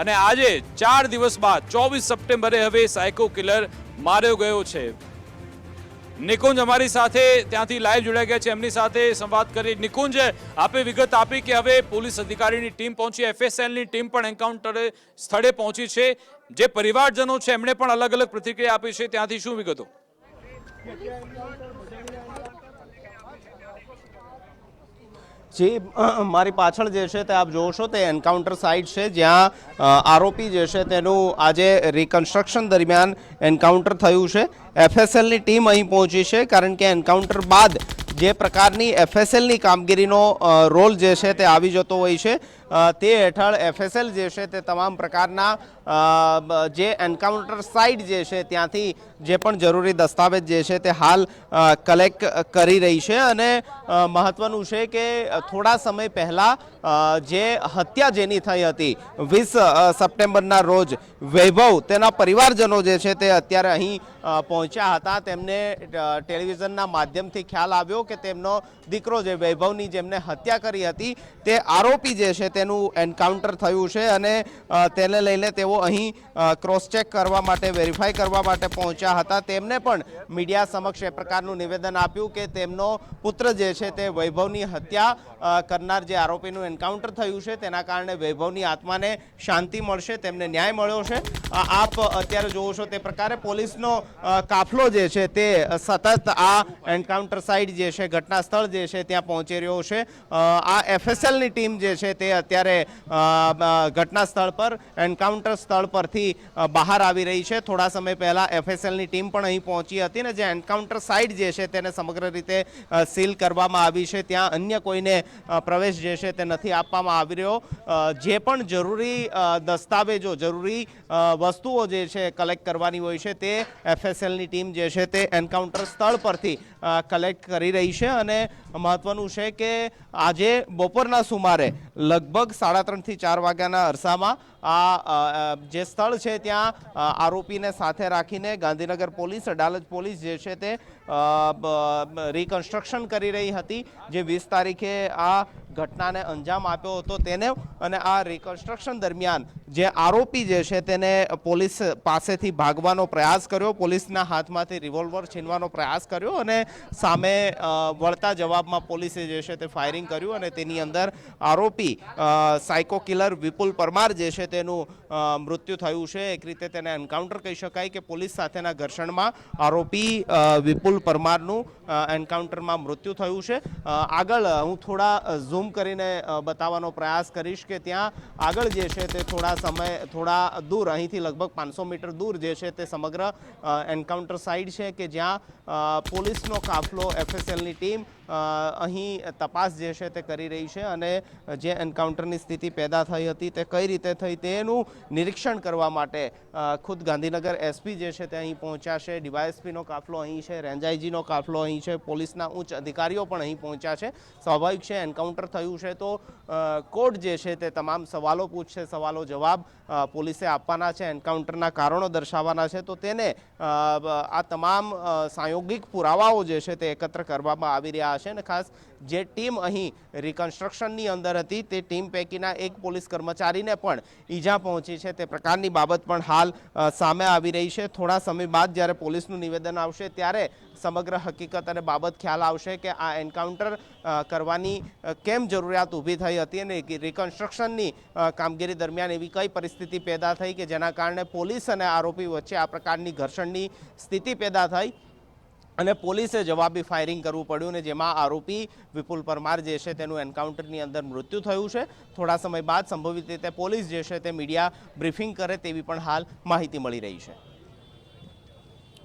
અને આજે 4 દિવસ બાદ 24 સપ્ટેમ્બરે હવે સાયકો કિલર માર્યો ગયો છે. નિકુંજ અમારી સાથે ત્યાંથી લાઈવ જોડાઈ ગયા છે, એમની સાથે સંવાદ કરી. નિકુંજ, આપે વિગત આપી કે હવે પોલીસ અધિકારીની ટીમ પહોંચી, FSLની ટીમ પણ એન્કાઉન્ટર સ્થળે પહોંચી છે. જે પરિવારજનો છે એમણે પણ અલગ અલગ પ્રતિક્રિયા આપી છે, ત્યાંથી શું વિગતો? જે મારી પાછળ જે છે તે આપ જોશો તે એન્કાઉન્ટર સાઇટ છે, જ્યાં આરોપી જે છે તેનું આજે રિકન્સ્ટ્રક્શન દરમિયાન એન્કાઉન્ટર થયું છે. FSLની ટીમ અહીં પહોંચી છે, કારણ કે એન્કાઉન્ટર બાદ જે પ્રકારની FSLની કામગીરીનો રોલ જે છે તે આવી જતો હોય છે, તે હેઠળ FSL જે છે તે તમામ પ્રકારના જે એન્કાઉન્ટર સાઇટ જે છે ત્યાંથી જે પણ જરૂરી દસ્તાવેજ જે છે તે હાલ કલેક્ટ કરી રહી છે. અને મહત્વનું છે કે થોડા સમય પહેલાં જે હત્યા જેની થઈ હતી 20 સપ્ટેમ્બરના રોજ, વૈભવ તેના પરિવારજનો જે છે તે અત્યારે અહીં પહોંચ્યા હતા. તેમને ટેલિવિઝનના માધ્યમથી ખ્યાલ આવ્યો કે તેમનો દીકરો જે વૈભવની જેમને હત્યા કરી હતી તે આરોપી જે છે તેનું એન્કાઉન્ટર થયું છે અને તેને લઈને તેઓ અહીં ક્રોસ ચેક કરવા માટે, વેરીફાઈ કરવા માટે પહોંચ્યા હતા. તેમને પણ મીડિયા સમક્ષ એ પ્રકારનું નિવેદન આપ્યું કે તેમનો પુત્ર જે છે તે વૈભવની હત્યા કરનાર જે આરોપીનું એન્કાઉન્ટર થયું છે તેના કારણે વૈભવની આત્માને શાંતિ મળશે, તેમને ન્યાય મળ્યો છે. આપ અત્યારે જોવો છો તે પ્રકારે પોલીસનો કાફલો જે છે તે સતત આ એન્કાઉન્ટર સાઇટ જે છે, ઘટના સ્થળ જે છે ત્યાં પહોંચી રહ્યો છે. આ FSLની ટીમ જે છે તે અત્યારે અત્યારે ઘટના સ્થળ પર એન્કાઉન્ટર સ્થળ પરથી બહાર આવી રહી છે. થોડા સમય પહેલા FSLની ટીમ પણ અહીં પહોંચી હતી ને જે એન્કાઉન્ટર સાઇટ જે છે તેને સમગ્ર રીતે સીલ કરવામાં આવી છે. ત્યાં અન્ય કોઈને પ્રવેશ જે છે તે નથી આપવામાં આવી રહ્યો. જે પણ જરૂરી દસ્તાવેજો જરૂરી વસ્તુઓ જે છે કલેક્ટ કરવાની હોય છે તે FSLની ટીમ જે છે તે એન્કાઉન્ટર સ્થળ પરથી કલેક્ટ કરી રહી છે. અને મહત્વનું છે કે આજે બપોરના સુમારે લગભગ 3:30 થી 4 વાગ્યાના અરસામાં આ જે સ્થળ છે ત્યાં આરોપીને સાથે રાખીને ગાંધીનગર પોલીસ અડાલજ પોલીસ જે છે તે રિકન્સ્ટ્રક્શન કરી રહી હતી. જે 20 તારીખે આ ઘટનાને અંજામ આપ્યો હતો તેને અને આ રિકન્સ્ટ્રક્શન દરમિયાન જે આરોપી જે છે તેને પોલીસ પાસેથી ભાગવાનો પ્રયાસ કર્યો, પોલીસના હાથમાંથી રિવોલ્વર છીનવાનો પ્રયાસ કર્યો અને સામે વળતા જવાબમાં પોલીસે જે છે તે ફાયરિંગ કર્યું અને તેની અંદર આરોપી સાયકો કિલર વિપુલ પરમાર જે છે તેનું મૃત્યુ થયું છે. એક રીતે તેને એન્કાઉન્ટર કહી શકાય કે પોલીસ સાથેના ઘર્ષણમાં આરોપી વિપુલ પરમારનું એન્કાઉન્ટરમાં મૃત્યુ થયું છે. આગળ હું થોડા ઝૂમ કરીને બતાવવાનો પ્રયાસ કરીશ કે ત્યાં આગળ જે છે તે થોડા દૂર અહીંથી લગભગ 500 મીટર દૂર જે છે તે સમગ્ર એન્કાઉન્ટર સાઇટ છે કે જ્યાં પોલીસનો કાફલો FSLની ટીમ અહીં તપાસ જે છે તે કરી રહી છે અને જે એન્કાઉન્ટરની સ્થિતિ પેદા થઈ હતી તે કઈ રીતે થઈ તેનું નિરીક્ષણ કરવા માટે ખુદ ગાંધીનગર SP જે છે તે અહીં પહોંચ્યા છે. DYSPનો કાફલો અહીં છે, રેન્જ IGનો કાફલો અહીં છે, પોલીસના ઉચ્ચ અધિકારીઓ પણ અહીં પહોંચ્યા છે. સ્વાભાવિક છે એન્કાઉન્ટર થયું છે તો કોર્ટ જે છે તે તમામ સવાલો પૂછશે, સવાલો જવાબ પોલીસે આપવાના છે, એન્કાઉન્ટરના કારણો દર્શાવવાના છે. તો તેને આ તમામ સાયોગિક પુરાવાઓ જે છે તે એકત્ર કરવામાં આવી રહ્યા છે. અને ખાસ જે ટીમ અહીં રિકન્સ્ટ્રક્શનની અંદર હતી તે ટીમ પૈકીના એક પોલીસ કર્મચારીને પણ ઈજા પહોંચી છે તે પ્રકારની બાબત પણ હાલ સામે આવી રહી છે. થોડા સમય બાદ જ્યારે પોલીસનું નિવેદન આવશે ત્યારે સમગ્ર હકીકત અને બાબત ખ્યાલ આવશે કે આ એન્કાઉન્ટર કરવાની કેમ જરૂરિયાત ઊભી થઈ હતી અને રિકન્સ્ટ્રક્શનની કામગીરી દરમિયાન એવી કઈ પરિસ્થિતિ પેદા થઈ કે જેના કારણે પોલીસ અને આરોપી વચ્ચે આ પ્રકારની ઘર્ષણની સ્થિતિ પેદા થઈ અને પોલીસે જવાબી ફાયરિંગ કરવું પડ્યું ને જેમાં આરોપી વિપુલ પરમાર જે છે તેનું એન્કાઉન્ટરની અંદર મૃત્યુ થયું છે. થોડા સમય બાદ સંભવિત રીતે પોલીસ જે છે તે મીડિયા બ્રીફિંગ કરે તેવી પણ હાલ માહિતી મળી રહી છે.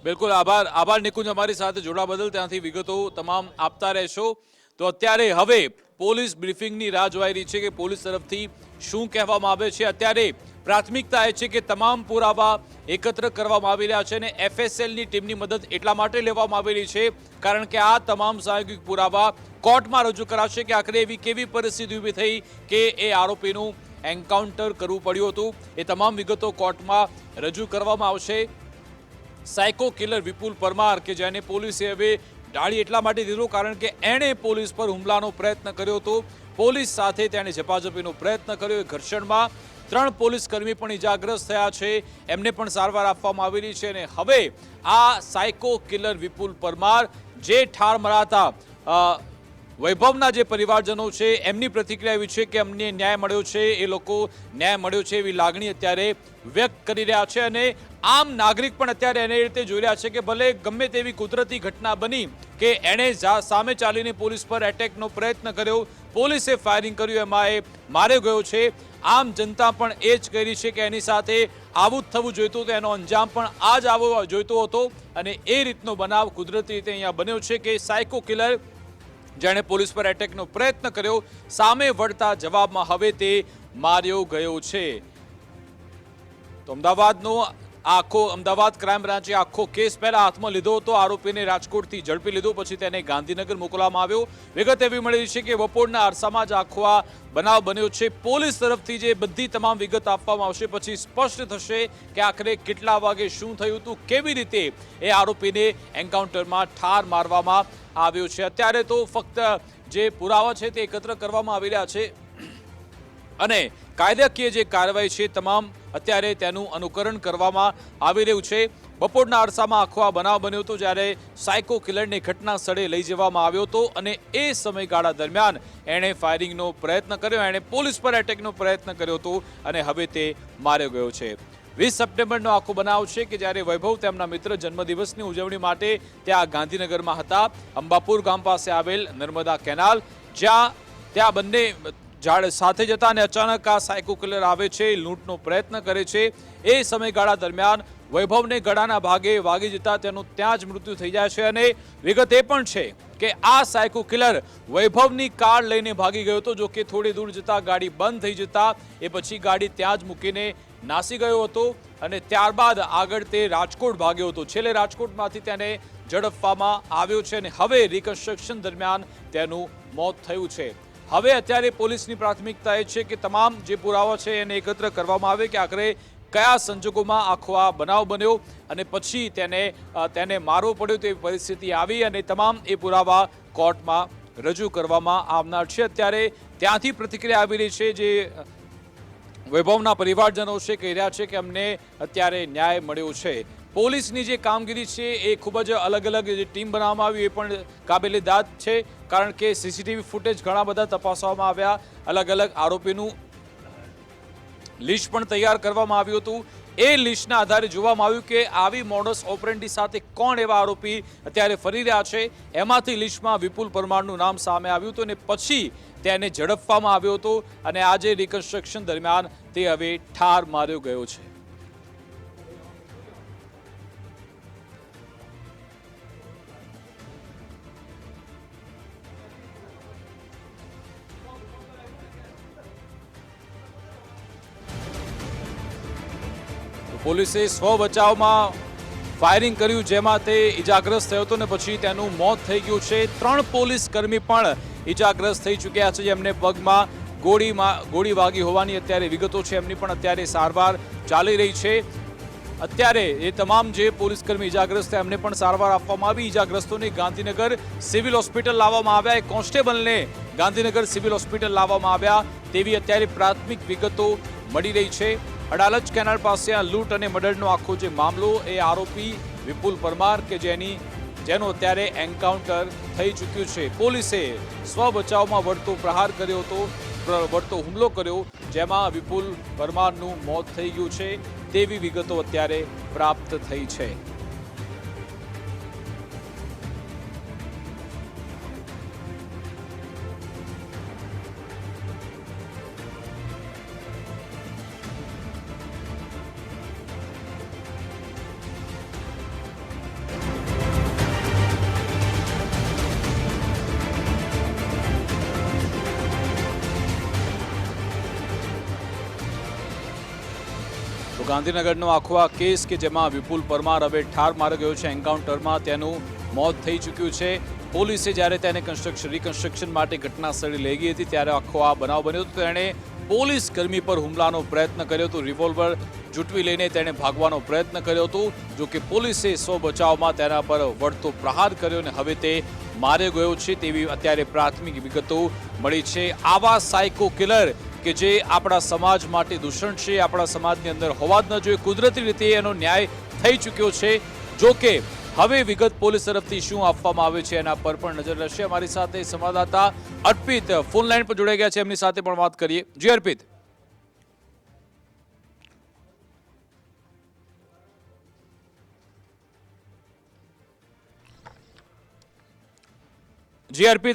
બિલકુલ આભાર નિકુંજ, અમારી સાથે જોડાવા બદલ. ત્યાંથી વિગતો તમામ આપતા રહેશો. તો અત્યારે હવે પોલીસ બ્રીફિંગની રાહ જોવાઈ રહી છે કે પોલીસ તરફથી શું કહેવામાં આવે છે. અત્યારે પ્રાથમિકતા એ છે કે તમામ પુરાવા એકત્ર કરવામાં આવી રહ્યા છે અને FSLની ટીમની મદદ એટલા માટે લેવામાં આવી રહી છે કારણ કે આ તમામ સાયોગિક પુરાવા કોર્ટમાં રજૂ કરાશે કે આખરે એવી કેવી પરિસ્થિતિ ઊભી થઈ કે એ આરોપીનું એન્કાઉન્ટર કરવું પડ્યું હતું. એ તમામ વિગતો કોર્ટમાં રજૂ કરવામાં આવશે. સાયકો કિલર વિપુલ પરમાર કે જેને પોલીસે હવે ડાળી એટલા માટે દીધો કારણ કે એણે પોલીસ પર હુમલાનો પ્રયત્ન કર્યો હતો. પોલીસ સાથે તેણે ઝપાઝપીનો પ્રયત્ન કર્યો. ઘર્ષણમાં 3 પોલીસ કર્મી પણ ઇજાગ્રસ્ત થયા છે, એમને પણ સારવાર આપવામાં આવી રહી છે. અને હવે આ સાયકો કિલર વિપુલ પરમાર જે ઠાર મરાતા વૈભવના જે પરિવારજનો છે એમની પ્રતિક્રિયા એવી છે કે અમને ન્યાય મળ્યો છે, એ લોકો ન્યાય મળ્યો છે એવી લાગણી અત્યારે વ્યક્ત કરી રહ્યા છે. અને આમ નાગરિક પણ અત્યારે એને રીતે જોઈ રહ્યા છે કે ભલે ગમે તેવી કુદરતી ઘટના બની કે એણે સામે ચાલીને પોલીસ પર એટેકનો પ્રયત્ન કર્યો, પોલીસે ફાયરિંગ કર્યું, એમાં એ માર્યો ગયો છે. આમ જનતા પણ એ જ કરી છે કે એની સાથે આવું જ થવું જોઈતું હતું, એનો અંજામ પણ આ જ આવવો જોઈતો હતો. અને એ રીતનો બનાવ કુદરતી રીતે અહીંયા બન્યો છે કે સાયકો કિલર જેણે પોલીસ પર એટેકનો પ્રયત્ન કર્યો સામે વળતા જવાબમાં હવે તે માર્યો ગયો છે. તો અમદાવાદ ક્રાઇમ બ્રાન્ચે આખો કેસ પહેલા હાથમાં લીધો હતો. આરોપીને રાજકોટથી ઝડપી લીધો, પછી તેને ગાંધીનગર મોકલવામાં આવ્યો. વિગત એવી મળી છે કે બપોરના અરસામાં જ આખો આ બનાવ બન્યો છે. પોલીસ તરફથી જે બધી તમામ વિગત આપવામાં આવશે પછી સ્પષ્ટ થશે કે આખરે કેટલા વાગે શું થયું હતું, કેવી રીતે એ આરોપીને એન્કાઉન્ટરમાં ઠાર મારવામાં આવ્યો છે. અત્યારે તો ફક્ત જે પુરાવા છે તે એકત્ર કરવામાં આવી રહ્યા છે અને કાયદાકીય જે કાર્યવાહી છે તમામ અત્યારે તેનું અનુકરણ કરવામાં આવી રહ્યું છે. બપોરના અરસામાં આખો આ બનાવ બન્યો હતો જ્યારે સાયકો કિલરને ઘટના સ્થળે લઈ જવામાં આવ્યો હતો અને એ સમયગાળા દરમિયાન એણે ફાયરિંગનો પ્રયત્ન કર્યો, એણે પોલીસ પર એટેકનો પ્રયત્ન કર્યો હતો અને હવે તે માર્યો ગયો છે. 20 સપ્ટેમ્બરનો આખો બનાવ છે કે જ્યારે વૈભવ તેમના મિત્ર જન્મદિવસની ઉજવણી માટે ત્યાં ગાંધીનગરમાં હતા. અંબાપુર ગામ પાસે આવેલ નર્મદા કેનાલ જ્યાં બંને ઝાડ સાથે જતા અને અચાનક આ સાયકો કિલર આવે છે, લૂંટનો પ્રયત્ન કરે છે। એ સમયગાળા દરમિયાન વૈભવને ગળાના ભાગે વાગી જતા તેનું ત્યાં જ મૃત્યુ થઈ જાય છે। અને વિગત એ પણ છે કે આ સાયકો કિલર વૈભવની કાર લઈને ભાગી ગયો હતો, જો કે થોડી દૂર જતા ગાડી બંધ થઈ જતા એ પછી ગાડી ત્યાં જ મૂકીને નાસી ગયો હતો અને ત્યારબાદ આગળ તે રાજકોટ ભાગ્યો હતો। છેલ્લે રાજકોટમાંથી તેને ઝડપવામાં આવ્યો છે અને હવે રિકન્સ્ટ્રક્શન દરમિયાન તેનું મોત થયું છે। હવે અત્યારે પોલીસની પ્રાથમિકતા એ છે કે તમામ જે પુરાવા છે એને એકત્ર કરવામાં આવે કે આખરે કયા સંજોગોમાં આખો આ બનાવ બન્યો અને પછી તેને મારવો પડ્યો તેવી પરિસ્થિતિ આવી અને તમામ એ પુરાવા કોર્ટમાં રજૂ કરવામાં આવનાર છે। અત્યારે ત્યાંથી પ્રતિક્રિયા આવી રહી છે, જે વૈભવના પરિવારજનો છે કહી રહ્યા છે કે અમને અત્યારે ન્યાય મળ્યો છે। પોલીસની જે કામગીરી છે એ ખૂબ જ અલગ અલગ જે ટીમ બનાવવામાં આવી એ પણ કાબેલે દાદ છે, કારણ કે સીસીટીવી ફૂટેજ ઘણા બધા તપાસવામાં આવ્યા, અલગ અલગ આરોપીનું લિસ્ટ પણ તૈયાર કરવામાં આવ્યું હતું। એ લિસ્ટના આધારે જોવામાં આવ્યું કે આવી મોડસ ઓપરેન્ડી સાથે કોણ એવા આરોપી અત્યારે ફરી રહ્યા છે। એમાંથી લિસ્ટમાં વિપુલ પરમારનું નામ સામે આવ્યું હતું અને પછી તેને ઝડપવામાં આવ્યો હતો અને આજે રિકન્સ્ટ્રક્શન દરમિયાન તે હવે ઠાર માર્યો ગયો છે। પોલીસે સ્વ બચાવમાં ફાયરિંગ કર્યું, જેમાં તે ઈજાગ્રસ્ત થયો હતો અને પછી તેનું મોત થઈ ગયું છે। 3 પોલીસ કર્મી પણ ઈજાગ્રસ્ત થઈ ચૂક્યા છે, જેમને પગમાં ગોળી વાગી હોવાની અત્યારે વિગતો છે, એમની પણ અત્યારે સારવાર ચાલી રહી છે। અત્યારે એ તમામ જે પોલીસ કર્મી ઈજાગ્રસ્ત થયા એમને પણ સારવાર આપવામાં આવી। ઈજાગ્રસ્તોને ગાંધીનગર સિવિલ હોસ્પિટલ લાવવામાં આવ્યા, એક કોન્સ્ટેબલને ગાંધીનગર સિવિલ હોસ્પિટલ લાવવામાં આવ્યા તેવી અત્યારે પ્રાથમિક વિગતો મળી રહી છે। અડાલજ કેનાલ પાસે આ લૂંટ અને મર્ડરનો આખો જે મામલો, એ આરોપી વિપુલ પરમાર કે જેનો અત્યારે એન્કાઉન્ટર થઈ ચૂક્યું છે। પોલીસે સ્વ બચાવમાં વળતો પ્રહાર કર્યો હતો, વળતો હુમલો કર્યો, જેમાં વિપુલ પરમારનું મોત થઈ ગયું છે તેવી વિગતો અત્યારે પ્રાપ્ત થઈ છે। તો ગાંધીનગરનો આખો આ કેસ કે જેમાં વિપુલ પરમાર હવે ઠાર માર્યો ગયો છે, એન્કાઉન્ટરમાં તેનું મોત થઈ ચૂક્યું છે। પોલીસે જ્યારે તેને રિકન્સ્ટ્રક્શન માટે ઘટના સ્થળે લઈ ગઈ હતી ત્યારે આખો આ બનાવ બન્યો હતો। તેણે પોલીસ કર્મી પર હુમલાનો પ્રયત્ન કર્યો હતો, રિવોલ્વર જૂટવી લઈને તેણે ભાગવાનો પ્રયત્ન કર્યો હતો, જો કે પોલીસે સ્વ બચાવમાં તેના પર વળતો પ્રહાર કર્યો અને હવે તે માર્યો ગયો છે તેવી અત્યારે પ્રાથમિક વિગતો મળી છે। આવા સાયકો કિલર કે જે આપણા સમાજ માટે દૂષણ છે, આપણા સમાજની અંદર હોવા જ ન જોઈએ, કુદરતી રીતે એનો ન્યાય થઈ ચૂક્યો છે। જો કે હવે વિગત પોલીસ તરફથી શું આપવામાં આવે છે એના પર પણ નજર રહેશે। અમારી સાથે સંવાદદાતા અર્પિત ફોન લાઈન પર જોડાઈ ગયા છે, એમની સાથે પણ વાત કરીએ। જી અર્પિત,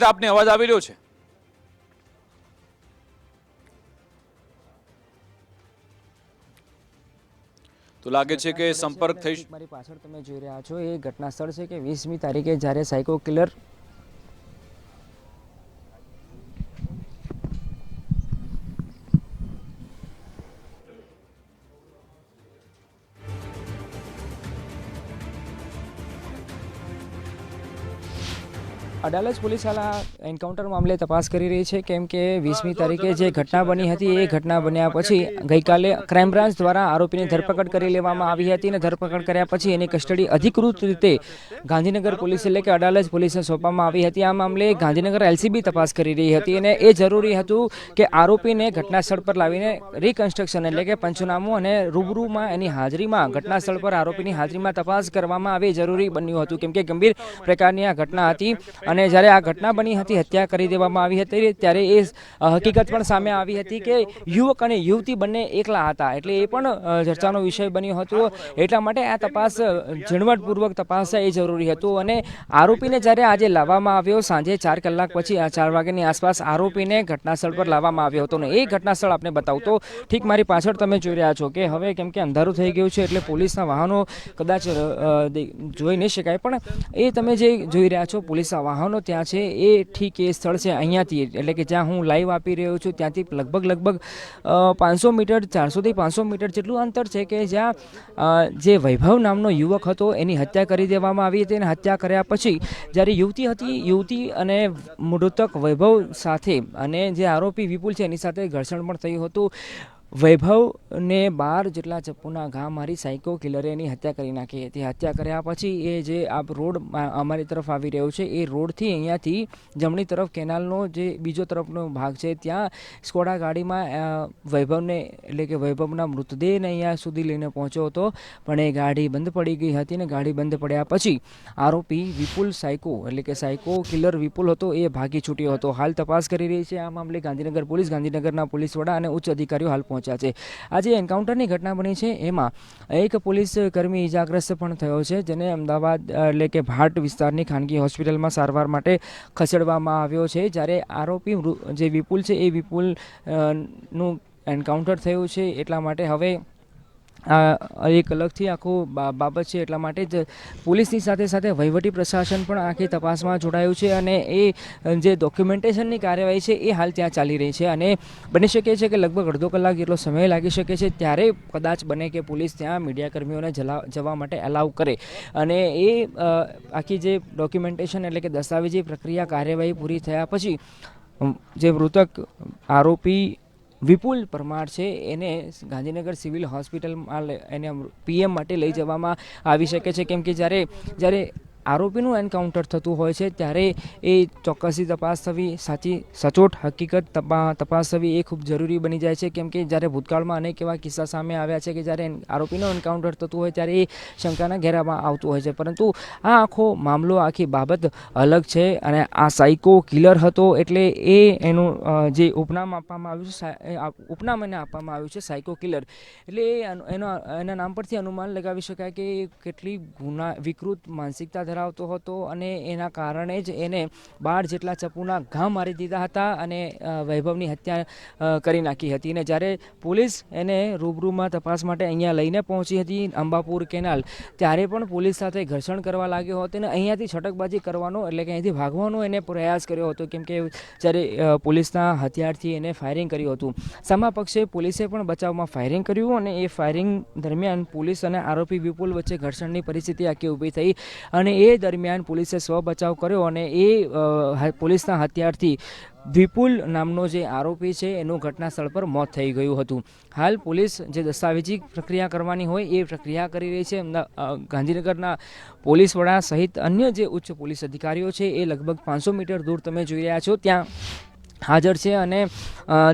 આપને અવાજ આવી રહ્યો છે? તો લાગે છે કે સંપર્ક થઈ, મારી પાછળ તમે જોઈ રહ્યા છો એ ઘટના સ્થળ છે કે 20મી તારીખે જ્યારે સાયકો કિલર અડાલજ પોલીસ હાલ આ એન્કાઉન્ટર મામલે તપાસ કરી રહી છે, કેમ કે 20મી તારીખે જે ઘટના બની હતી એ ઘટના બન્યા પછી ગઈકાલે ક્રાઇમ બ્રાન્ચ દ્વારા આરોપીની ધરપકડ કરી લેવામાં આવી હતી અને ધરપકડ કર્યા પછી એની કસ્ટડી અધિકૃત રીતે ગાંધીનગર પોલીસ એટલે કે અડાલજ પોલીસને સોંપવામાં આવી હતી। આ મામલે ગાંધીનગર એલસીબી તપાસ કરી રહી હતી અને એ જરૂરી હતું કે આરોપીને ઘટના સ્થળ પર લાવીને રિકન્સ્ટ્રક્શન એટલે કે પંચનામું અને રૂબરૂમાં એની હાજરીમાં ઘટના સ્થળ પર આરોપીની હાજરીમાં તપાસ કરવામાં આવે જરૂરી બન્યું હતું, કેમ કે ગંભીર પ્રકારની આ ઘટના હતી અને અને જ્યારે આ ઘટના બની હતી, હત્યા કરી દેવામાં આવી હતી, ત્યારે એ હકીકત પણ સામે આવી હતી કે યુવક અને યુવતી બંને એકલા હતા, એટલે એ પણ ચર્ચાનો વિષય બન્યો હતો. એટલા માટે આ તપાસ ઝીણવટપૂર્વક તપાસ એ જરૂરી હતું. અને આરોપીને જ્યારે આજે લાવવામાં આવ્યો સાંજે 4 કલાક પછી 4 વાગ્યાની આસપાસ આરોપીને ઘટનાસ્થળ પર લાવવામાં આવ્યો હતો. અને એ ઘટનાસ્થળ આપણે બતાવું તો ઠીક મારી પાછળ તમે જોઈ રહ્યા છો કે હવે કેમ કે અંધારું થઈ ગયું છે એટલે પોલીસના વાહનો કદાચ જોઈ નહીં શકાય, પણ એ તમે જે જોઈ રહ્યા છો પોલીસના વાહનો ત્યાં છે, એ ઠીક એ સ્થળ છે અહીંયાથી, એટલે કે જ્યાં હું લાઈવ આપી રહ્યો છું ત્યાંથી લગભગ 500 મીટર 400 થી 500 મીટર જેટલું અંતર છે કે જ્યાં જે વૈભવ નામનો યુવક હતો એની હત્યા કરી દેવામાં આવી હતી. અને હત્યા કર્યા પછી જ્યારે યુવતી અને મૃતક વૈભવ સાથે અને જે આરોપી વિપુલ છે એની સાથે ઘર્ષણ પણ થયું હતું. વૈભવને 12 જેટલા ચપ્પુના ઘા મારી સાયકો કિલરે એની હત્યા કરી નાખી હતી. હત્યા કર્યા પછી એ જે આ રોડ અમારી તરફ આવી રહ્યો છે એ રોડથી અહીંયાથી જમણી તરફ કેનાલનો જે બીજો તરફનો ભાગ છે ત્યાં સ્કોડા ગાડીમાં વૈભવને એટલે કે વૈભવના મૃતદેહને અહીંયા સુધી લઈને પહોંચ્યો હતો, પણ એ ગાડી બંધ પડી ગઈ હતી. અને ગાડી બંધ પડ્યા પછી આરોપી વિપુલ સાયકો એટલે કે સાયકો કિલર વિપુલ હતો એ ભાગી છૂટ્યો હતો. હાલ તપાસ કરી રહી છે આ મામલે ગાંધીનગર પોલીસ, ગાંધીનગરના પોલીસ વડા અને ઉચ્ચ અધિકારીઓ હાલ પહોંચ્યા છે. આજે એન્કાઉન્ટરની ઘટના બની છે એમાં એક પોલીસ કર્મી ઇજાગ્રસ્ત પણ થયો છે, જેને અમદાવાદ એટલે કે ભાટ વિસ્તારની ખાનગી હોસ્પિટલમાં સારવાર માટે ખસેડવામાં આવ્યો છે. જ્યારે આરોપી જે વિપુલ છે એ વિપુલ નું એન્કાઉન્ટર થયું છે, એટલા માટે હવે એક અલગથી આખું બાબત છે. એટલા માટે જ પોલીસની સાથે સાથે વહીવટી પ્રશાસન પણ આખી તપાસમાં જોડાયું છે. અને એ જે ડોક્યુમેન્ટેશનની કાર્યવાહી છે એ હાલ ત્યાં ચાલી રહી છે. અને બની શકે છે કે લગભગ અડધો કલાક જેટલો સમય લાગી શકે છે, ત્યારે કદાચ બને કે પોલીસ ત્યાં મીડિયાકર્મીઓને જવા માટે અલાઉ કરે. અને એ આખી જે ડોક્યુમેન્ટેશન એટલે કે દસ્તાવેજી પ્રક્રિયા કાર્યવાહી પૂરી થયા પછી જે મૃતક આરોપી વિપુલ પરમાર છે એને ગાંધીનગર સિવિલ હોસ્પિટલમાં એને PM માટે લઈ જવામાં આવી શકે છે. કેમ કે જ્યારે આરોપીનું એન્કાઉન્ટર થતું હોય છે ત્યારે એ ચોક્કસી તપાસ થવી, સાચી સચોટ હકીકત તપાસ થવી એ ખૂબ જરૂરી બની જાય છે. કેમ કે જ્યારે ભૂતકાળમાં અનેક એવા કિસ્સા સામે આવ્યા છે કે જ્યારે આરોપીનું એન્કાઉન્ટર થતું હોય ત્યારે એ શંકાના ઘેરામાં આવતું હોય છે, પરંતુ આ આખો મામલો આખી બાબત અલગ છે. અને આ સાયકો કિલર હતો એટલે એનું જે ઉપનામ આપવામાં આવ્યું છે, ઉપનામ એને આપવામાં આવ્યું છે સાયકો કિલર. એટલે એના નામ પરથી અનુમાન લગાવી શકાય કે કેટલી વિકૃત માનસિકતા ધરાવતો હતો. અને એના કારણે જ એને 12 જેટલા ચપ્પુના ઘા મારી દીધા હતા અને વૈભવની હત્યા કરી નાખી હતી. અને જ્યારે પોલીસ એને રૂબરૂમાં તપાસ માટે અહીંયા લઈને પહોંચી હતી અંબાપુર કેનાલ, ત્યારે પણ પોલીસ સાથે ઘર્ષણ કરવા લાગ્યો હતો અને અહીંયાથી છટકબાજી કરવાનો એટલે કે અહીંથી ભાગવાનો એને પ્રયાસ કર્યો હતો. કેમ કે જ્યારે પોલીસના હથિયારથી એને ફાયરિંગ કર્યું હતું. સામા પક્ષે પોલીસે પણ બચાવમાં ફાયરિંગ કર્યું અને એ ફાયરિંગ દરમિયાન પોલીસ અને આરોપી વિપુલ વચ્ચે ઘર્ષણની પરિસ્થિતિ આખી ઊભી થઈ. અને એ દરમિયાન પોલીસે સ્વ બચાવ કર્યો અને એ પોલીસના હથિયારથી વિપુલ નામનો જે આરોપી છે એનું ઘટના સ્થળ પર મોત થઈ ગયું હતું. હાલ પોલીસ જે દસ્તાવેજી પ્રક્રિયા કરવાની હોય એ પ્રક્રિયા કરી રહી છે. ગાંધીનગરના પોલીસ વડા સહિત અન્ય જે ઉચ્ચ પોલીસ અધિકારીઓ છે એ લગભગ 500 મીટર દૂર તમે જોઈ રહ્યા છો ત્યાં હાજર છે. અને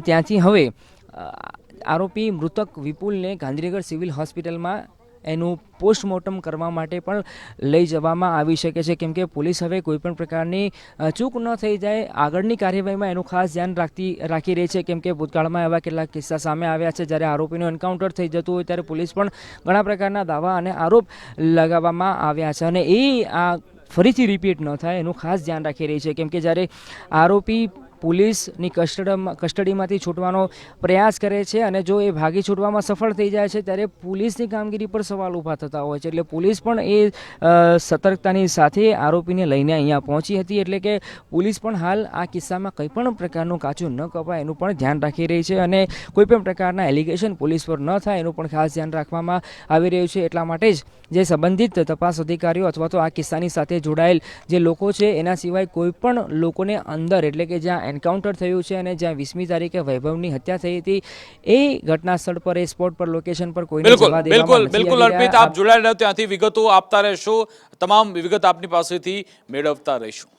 ત્યાંથી હવે આરોપી મૃતક વિપુલને ગાંધીનગર સિવિલ હોસ્પિટલમાં એનું પોસ્ટમોર્ટમ કરવા માટે પણ લઈ જવામાં આવી શકે છે. કેમ કે પોલીસ હવે કોઈપણ પ્રકારની ચૂક ન થઈ જાય આગળની કાર્યવાહીમાં એનું ખાસ ધ્યાન રાખી રહી છે. કેમ કે ભૂતકાળમાં એવા કેટલાક કિસ્સા સામે આવ્યા છે જ્યારે આરોપીનું એન્કાઉન્ટર થઈ જતું હોય ત્યારે પોલીસ પણ ઘણા પ્રકારના દાવા અને આરોપ લગાવવામાં આવ્યા છે. અને આ ફરીથી રિપીટ ન થાય એનું ખાસ ધ્યાન રાખી રહી છે. કેમ કે જ્યારે આરોપી પોલીસની કસ્ટડીમાંથી છૂટવાનો પ્રયાસ કરે છે અને જો એ ભાગી છૂટવામાં સફળ થઈ જાય છે ત્યારે પોલીસની કામગીરી પર સવાલ ઊભા થતા હોય છે. એટલે પોલીસ પણ એ સતર્કતાની સાથે આરોપીને લઈને અહીંયા પહોંચી હતી. એટલે કે પોલીસ પણ હાલ આ કિસ્સામાં કંઈ પણ પ્રકારનું કાચું ન કપાય એનું પણ ધ્યાન રાખી રહી છે. અને કોઈપણ પ્રકારના એલિગેશન પોલીસ પર ન થાય એનું પણ ખાસ ધ્યાન રાખવામાં આવી રહ્યું છે. એટલા માટે જ જે સંબંધિત તપાસ અધિકારીઓ અથવા તો આ કિસ્સાની સાથે જોડાયેલ જે લોકો છે એના સિવાય કોઈ પણ લોકોને અંદર એટલે કે જ્યાં એન્કાઉન્ટર થયું છે અને જ્યાં 20મી તારીખે વૈભવની હત્યા થઈ હતી એ ઘટના સ્થળ પર એ સ્પોટ પર લોકેશન પર કોઈને જવા દેવામાં નથી. બિલકુલ અર્પિત, આપ જોડાયેલા ત્યાંથી વિગતો આપતા રહેશો, તમામ વિગત આપની પાસેથી મેળવતા રહીશું.